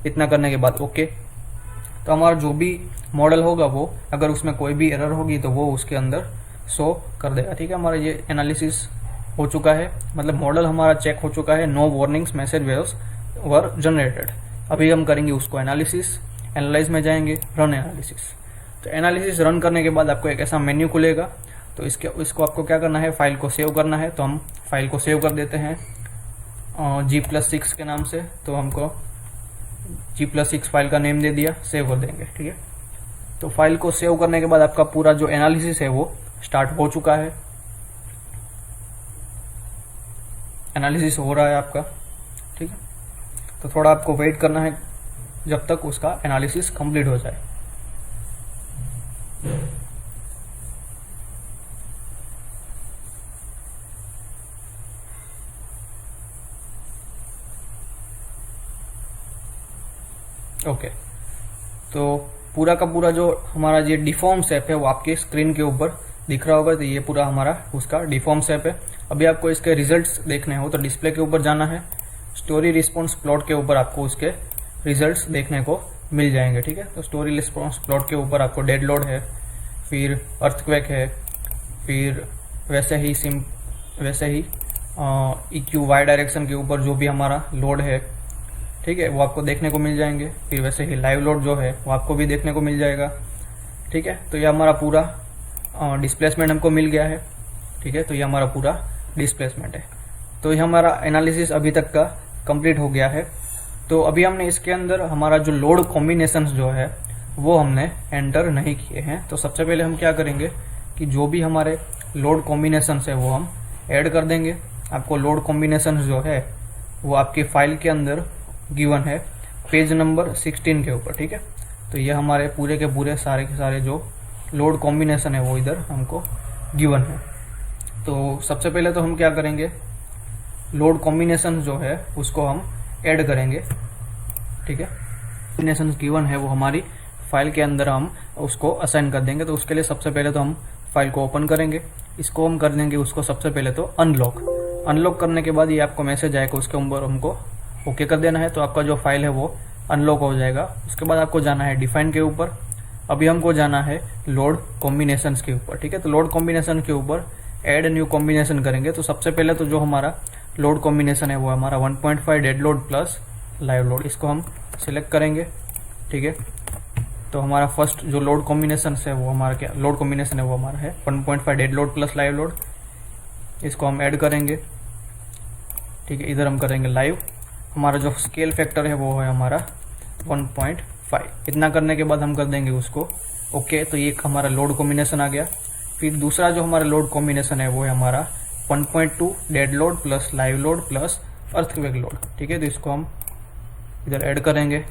इतना करने के बाद ओके, तो हमारा जो भी मॉडल होगा वो अगर उसमें कोई भी एरर होगी तो वो उसके अंदर शो कर देगा। ठीक है, हमारा ये एनालिसिस हो चुका है, मतलब मॉडल हमारा चेक हो चुका है। नो वार्निंग्स मैसेज वेव्स वर जनरेटेड। अभी हम करेंगे उसको एनालिसिस, एनालाइज में जाएंगे, रन एनालिसिस। तो एनालिसिस रन करने के बाद आपको एक ऐसा मेन्यू खुलेगा। तो इसको आपको क्या करना है, फाइल को सेव करना है। तो हम फाइल को सेव कर देते हैं G+6 के नाम से। तो हमको G+6 फाइल का नेम दे दिया, सेव कर देंगे। ठीक है, तो फाइल को सेव करने के बाद आपका पूरा जो एनालिसिस है वो स्टार्ट हो चुका है। एनालिसिस हो रहा है आपका। ठीक है, तो थोड़ा आपको वेट करना है जब तक उसका एनालिसिस कंप्लीट हो जाए। ओके, तो पूरा का पूरा जो हमारा ये डिफॉर्म शेप है वो आपके स्क्रीन के ऊपर दिख रहा होगा। तो ये पूरा हमारा उसका डिफॉर्म शेप है। अभी आपको इसके रिजल्ट्स देखने हो तो डिस्प्ले के ऊपर जाना है, स्टोरी रिस्पॉन्स प्लॉट के ऊपर आपको उसके रिजल्ट्स देखने को मिल जाएंगे। ठीक है, तो स्टोरी रिस्पॉन्स प्लॉट के ऊपर आपको डेड लोड है, फिर अर्थक्वेक है, फिर वैसे ही EQ वाई डायरेक्शन के ऊपर जो भी हमारा लोड है, ठीक है, वो आपको देखने को मिल जाएंगे। फिर वैसे ही लाइव लोड जो है वो आपको भी देखने को मिल जाएगा। ठीक है, तो ये हमारा पूरा डिस्प्लेसमेंट हमको मिल गया है। ठीक है, तो ये हमारा पूरा डिस्प्लेसमेंट है। तो ये हमारा एनालिसिस अभी तक का कंप्लीट हो गया है। तो अभी हमने इसके अंदर हमारा जो लोड कॉम्बिनेशंस जो है वो हमने एंटर नहीं किए हैं। तो सबसे पहले हम क्या करेंगे कि जो भी हमारे लोड कॉम्बिनेशंस है वो हम ऐड कर देंगे। आपको लोड कॉम्बिनेशंस जो है वो आपकी फाइल के अंदर गिवन है पेज नंबर 16 के ऊपर। ठीक है, तो ये हमारे पूरे के पूरे सारे के सारे जो लोड कॉम्बिनेशन है वो इधर हमको गिवन है। तो सबसे पहले तो हम क्या करेंगे, लोड कॉम्बिनेशन जो है उसको हम ऐड करेंगे। ठीक है, कॉम्बिनेशन गिवन है वो हमारी फाइल के अंदर हम उसको असाइन कर देंगे। तो उसके लिए सबसे पहले तो हम फाइल को ओपन करेंगे, इसको हम कर देंगे उसको सबसे पहले तो अनलॉक करने के बाद ये आपको मैसेज आएगा, उसके ऊपर हमको ओके कर देना है। तो आपका जो फाइल है वो अनलॉक हो जाएगा। उसके बाद आपको जाना है डिफाइन के ऊपर। अभी हमको जाना है लोड कॉम्बिनेशंस के ऊपर। ठीक है, तो लोड कॉम्बिनेशन के ऊपर ऐड न्यू कॉम्बिनेशन करेंगे। तो सबसे पहले तो जो हमारा लोड कॉम्बिनेशन है वो हमारा 1.5 dead load plus live load, इसको हम सिलेक्ट करेंगे। ठीक है, तो हमारा फर्स्ट जो लोड कॉम्बिनेशन है वो हमारा क्या लोड कॉम्बिनेशन है वो हमारा है 1.5 dead load plus live load. इसको हम ऐड करेंगे, ठीक है। इधर हम करेंगे लाइव। हमारा जो स्केल फैक्टर है वो है हमारा 1.5। इतना करने के बाद हम कर देंगे उसको ओके। तो ये एक हमारा लोड कॉम्बिनेशन आ गया। फिर दूसरा जो हमारा लोड कॉम्बिनेशन है वो है हमारा 1.2 dead load plus live load plus earthquake load, ठीक है। तो इसको हम इधर ऐड करेंगे,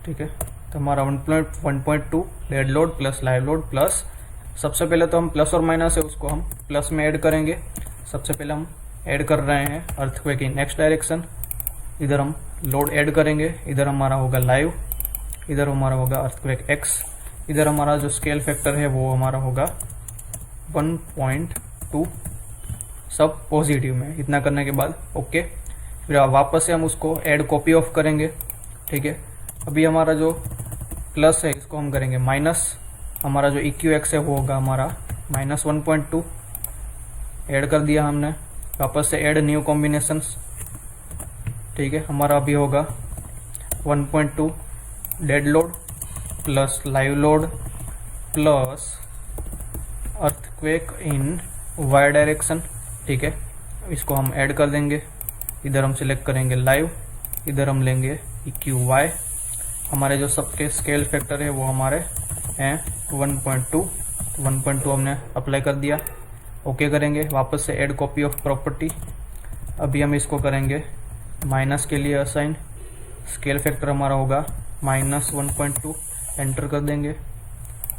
ठीक है। तो हमारा 1.2 dead load plus live load plus, सबसे पहले तो हम प्लस और माइनस है उसको हम प्लस में ऐड करेंगे। सबसे पहले हम ऐड कर रहे हैं अर्थक्वेक इन नेक्स्ट डायरेक्शन। इधर हम लोड ऐड करेंगे, इधर हमारा होगा लाइव, इधर हमारा होगा अर्थक्वेक एक्स। इधर हमारा जो स्केल फैक्टर है वो हमारा होगा 1.2 सब पॉजिटिव में। इतना करने के बाद ओके। फिर वापस से हम उसको ऐड कॉपी ऑफ करेंगे, ठीक है। अभी हमारा जो प्लस है इसको हम करेंगे माइनस। हमारा जो EQX है वो होगा हमारा -1.2 ऐड कर दिया हमने। वापस से ऐड न्यू कॉम्बिनेशंस, ठीक है। हमारा अभी होगा 1.2 dead load plus live load plus earthquake in Y direction, ठीक है। इसको हम ऐड कर देंगे। इधर हम सिलेक्ट करेंगे लाइव, इधर हम लेंगे EQY। हमारे जो सबके स्केल फैक्टर है वो हमारे हैं 1.2। 1.2 हमने अप्लाई कर दिया, ओके करेंगे। वापस से ऐड कॉपी ऑफ प्रॉपर्टी। अभी हम इसको करेंगे माइनस के लिए असाइन। स्केल फैक्टर हमारा होगा -1.2, एंटर कर देंगे,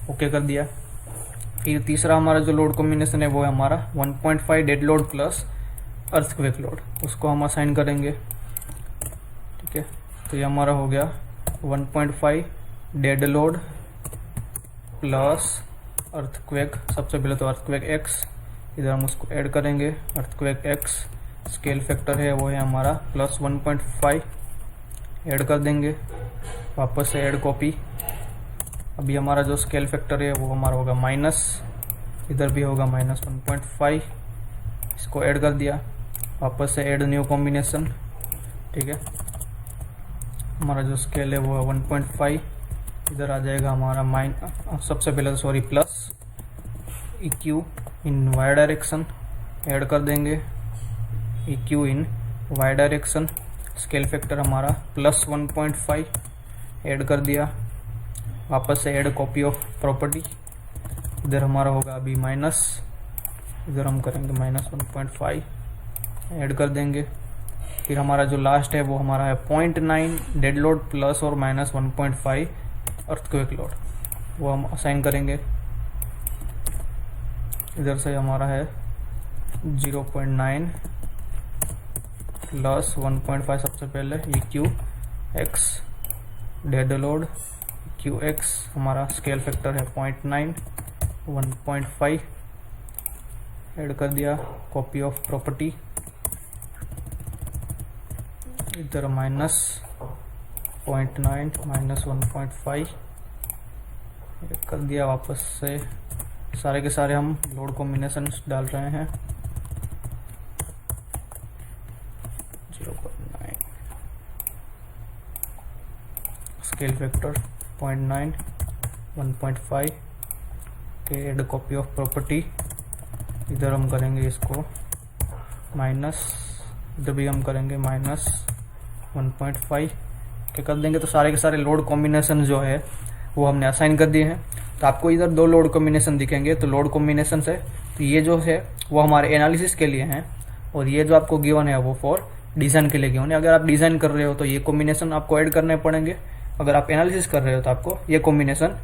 ओके कर दिया। फिर तीसरा हमारा जो लोड कॉम्बिनेशन है वो है हमारा 1.5 dead load plus earthquake load, उसको हम असाइन करेंगे, ठीक है। तो ये हमारा हो गया 1.5 डेड लोड प्लस अर्थक्वेक। सबसे पहले तो अर्थक्वेक एक्स, इधर हम उसको ऐड करेंगे अर्थक्वेक एक्स। स्केल फैक्टर है वो है हमारा +1.5, ऐड कर देंगे। वापस से ऐड कॉपी। अभी हमारा जो स्केल फैक्टर है वो हमारा होगा माइनस, इधर भी होगा -1.5, इसको ऐड कर दिया। वापस से ऐड न्यू कॉम्बिनेशन, ठीक है। हमारा जो स्केल है वो है 1.5, इधर आ जाएगा हमारा सबसे पहले तो सॉरी प्लस EQ इन वाई डायरेक्शन, ऐड कर देंगे EQ इन वाई डायरेक्शन। स्केल फैक्टर हमारा +1.5, ऐड कर दिया। वापस से ऐड कॉपी ऑफ प्रॉपर्टी। इधर हमारा होगा अभी माइनस, इधर हम करेंगे -1.5, ऐड कर देंगे। फिर हमारा जो लास्ट है वो हमारा है 0.9 डेड लोड प्लस और -1.5 अर्थक्वेक लोड, वो हम असाइन करेंगे। इधर से हमारा है 0.9 प्लस 1.5 सबसे पहले EQX डेड लोड EQX। हमारा स्केल फैक्टर है 0.9, 1.5, ऐड कर दिया। कॉपी ऑफ प्रॉपर्टी, इधर -0.9 -1.5 ऐड कर दिया। वापस से सारे के सारे हम लोड कॉम्बिनेशन डाल रहे हैं। 0.9 स्केल फैक्टर 0.9 1.5 के ऐड कॉपी ऑफ प्रॉपर्टी। इधर हम करेंगे इसको माइनस, इधर भी हम करेंगे -1.5 के कर देंगे। तो सारे के सारे लोड कॉम्बिनेशन जो है वो हमने असाइन कर दिए हैं। तो आपको इधर 2 लोड कॉम्बिनेशन दिखेंगे। तो लोड कॉम्बिनेशन है तो ये जो है वो हमारे एनालिसिस के लिए हैं, और ये जो आपको गिवन है वो फॉर डिज़ाइन के लिए गिवन है। अगर आप डिज़ाइन कर रहे हो तो ये कॉम्बिनेशन आपको ऐड करने पड़ेंगे। अगर आप एनालिसिस कर रहे हो तो आपको ये कॉम्बिनेशन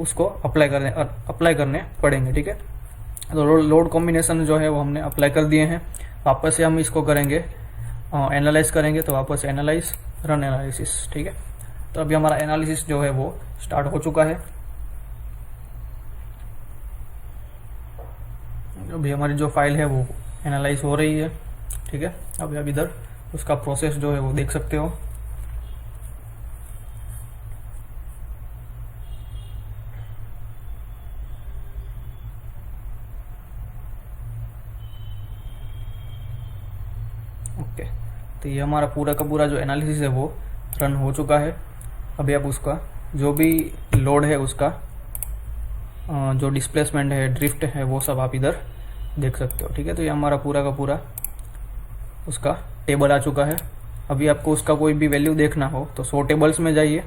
उसको अप्लाई करने पड़ेंगे, ठीक है। तो लोड कॉम्बिनेशन जो है वो हमने अप्लाई कर दिए हैं। वापस से हम इसको करेंगे एनालाइज करेंगे। तो वापस एनालाइज रन एनालिसिस, ठीक है। तो अभी हमारा एनालिसिस जो है वो स्टार्ट हो चुका है। अभी हमारी जो फाइल है वो एनालाइज हो रही है, ठीक है। अभी आप इधर उसका प्रोसेस जो है वो देख सकते हो। ओके, तो ये हमारा पूरा का पूरा जो एनालिसिस है वो रन हो चुका है। अभी आप उसका जो भी लोड है, उसका जो डिस्प्लेसमेंट है, ड्रिफ्ट है, वो सब आप इधर देख सकते हो। ठीक है, तो ये हमारा पूरा का पूरा उसका टेबल आ चुका है। अभी आपको उसका कोई भी वैल्यू देखना हो तो शो टेबल्स में जाइए,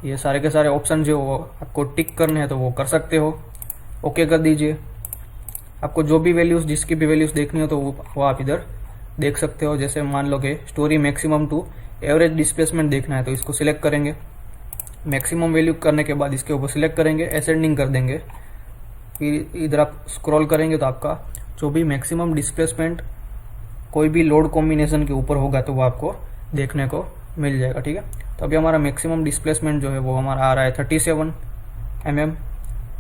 ये सारे के सारे ऑप्शन जो आपको टिक करने हैं तो वो कर सकते हो, ओके कर दीजिए। आपको जो भी वैल्यूज़, जिसकी भी वैल्यूज़ देखनी हो तो वो आप इधर देख सकते हो। जैसे मान लो कि storey maximum to average displacement देखना है तो इसको सिलेक्ट करेंगे। मैक्सिमम वैल्यू करने के बाद इसके ऊपर सिलेक्ट करेंगे, असेंडिंग कर देंगे। फिर इधर आप स्क्रॉल करेंगे तो आपका जो भी मैक्सिमम डिस्प्लेसमेंट कोई भी लोड कॉम्बिनेशन के ऊपर होगा तो वो आपको देखने को मिल जाएगा। ठीक है, तो अभी हमारा मैक्सिमम डिस्प्लेसमेंट जो है वो हमारा आ रहा है 37 mm।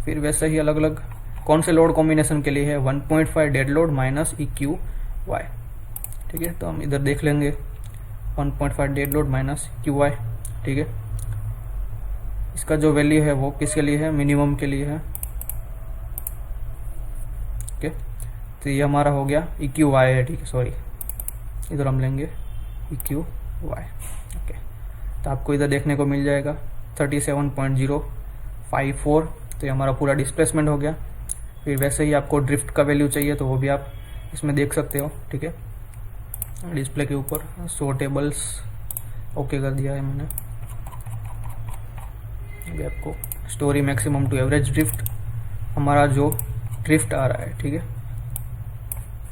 फिर वैसे ही अलग अलग कौन से लोड कॉम्बिनेशन के लिए है, 1.5 डेड लोड माइनस EQY। ठीक है, तो हम इधर देख लेंगे 1.5 डेड लोड माइनस QY। ठीक है, इसका जो वैल्यू है वो किसके लिए है, मिनिमम के लिए है। ओके, तो ये हमारा हो गया EQY है। ठीक है, सॉरी, इधर हम लेंगे EQY। ओके, तो आपको इधर देखने को मिल जाएगा 37.054। तो ये हमारा पूरा डिस्प्लेसमेंट हो गया। फिर वैसे ही आपको ड्रिफ्ट का वैल्यू चाहिए तो वो भी आप इसमें देख सकते हो। ठीक है, डिस्प्ले के ऊपर शो टेबल्स ओके कर दिया है मैंने। अभी आपको storey maximum to average drift, हमारा जो ड्रिफ्ट आ रहा है, ठीक है,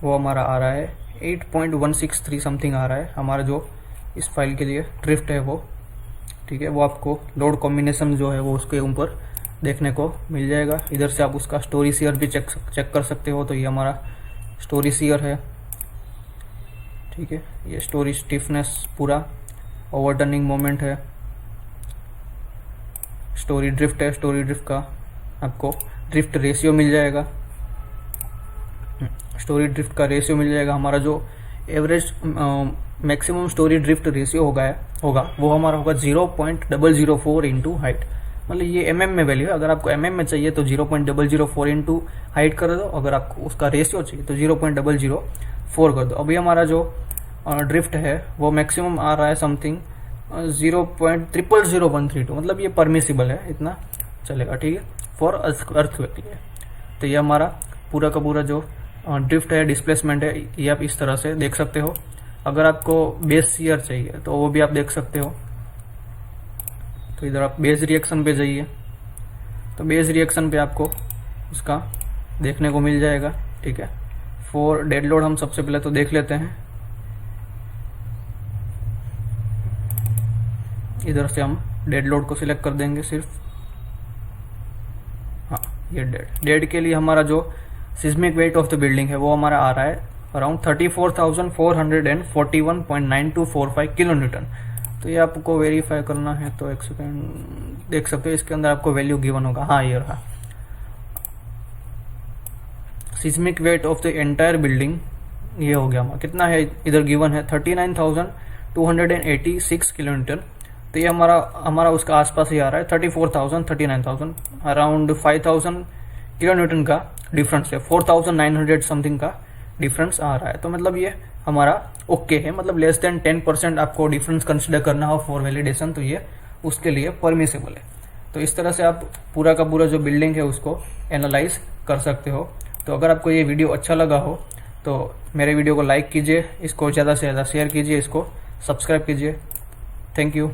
वो हमारा आ रहा है 8.163 समथिंग आ रहा है हमारा जो इस फाइल के लिए ड्रिफ्ट है वो। ठीक है, वो आपको लोड कॉम्बिनेशन जो है वो उसके ऊपर देखने को मिल जाएगा। इधर से आप उसका स्टोरी सीयर भी चेक कर सकते हो। तो ये हमारा स्टोरी सीयर है। ठीक है, ये स्टोरी स्टिफनेस पूरा, ओवरटर्निंग मोमेंट है, स्टोरी ड्रिफ्ट है। स्टोरी ड्रिफ्ट का आपको ड्रिफ्ट रेशियो मिल जाएगा, स्टोरी ड्रिफ्ट का रेशियो मिल जाएगा। हमारा जो average maximum story drift ratio होगा वो हमारा होगा 0.004 इंटू हाइट। मतलब ये mm में वैल्यू है। अगर आपको mm में चाहिए तो 0.004 इंटू हाइट कर दो, अगर आपको उसका रेशियो चाहिए तो 0.004 कर दो। अभी हमारा जो ड्रिफ्ट है वो मैक्सिमम आ रहा है समथिंग 0.00013 मतलब ये परमिसिबल है, इतना चलेगा। ठीक है, फॉर अर्थक्वेक के लिए। तो ये हमारा पूरा का पूरा जो ड्रिफ्ट है, डिस्प्लेसमेंट है, ये आप इस तरह से देख सकते हो। अगर आपको बेस सीयर चाहिए तो वो भी आप देख सकते हो। तो इधर आप बेस रिएक्शन पे जाइए, तो बेस रिएक्शन पे आपको उसका देखने को मिल जाएगा। ठीक है, फॉर डेड लोड हम सबसे पहले तो देख लेते हैं। इधर से हम डेड लोड को सिलेक्ट कर देंगे सिर्फ। हाँ, ये डेड के लिए हमारा जो seismic weight of the building है वो हमारा आ रहा है अराउंड 34,441.9245 किलो न्यूटन। तो ये आपको वेरीफाई करना है तो एक सेकेंड देख सकते हो, इसके अंदर आपको वैल्यू गिवन होगा। हाँ, ये रहा seismic weight of the entire building. ये हो गया हमारा, कितना है इधर गिवन है 39,286 किलो न्यूटन। तो ये हमारा उसका आसपास ही आ रहा है 34,000 39,000 अराउंड 5,000 किलो न्यूटन का डिफरेंस है, 4,900 समथिंग का डिफरेंस आ रहा है। तो मतलब ये हमारा ओके है, मतलब लेस देन 10% आपको डिफरेंस कंसिडर करना हो फॉर वैलिडेशन तो ये उसके लिए परमिसेबल है। तो इस तरह से आप पूरा का पूरा जो बिल्डिंग है उसको एनालाइज कर सकते हो। तो अगर आपको ये वीडियो अच्छा लगा हो तो मेरे वीडियो को लाइक कीजिए, इसको ज़्यादा से ज़्यादा शेयर कीजिए, इसको सब्सक्राइब कीजिए। Thank you.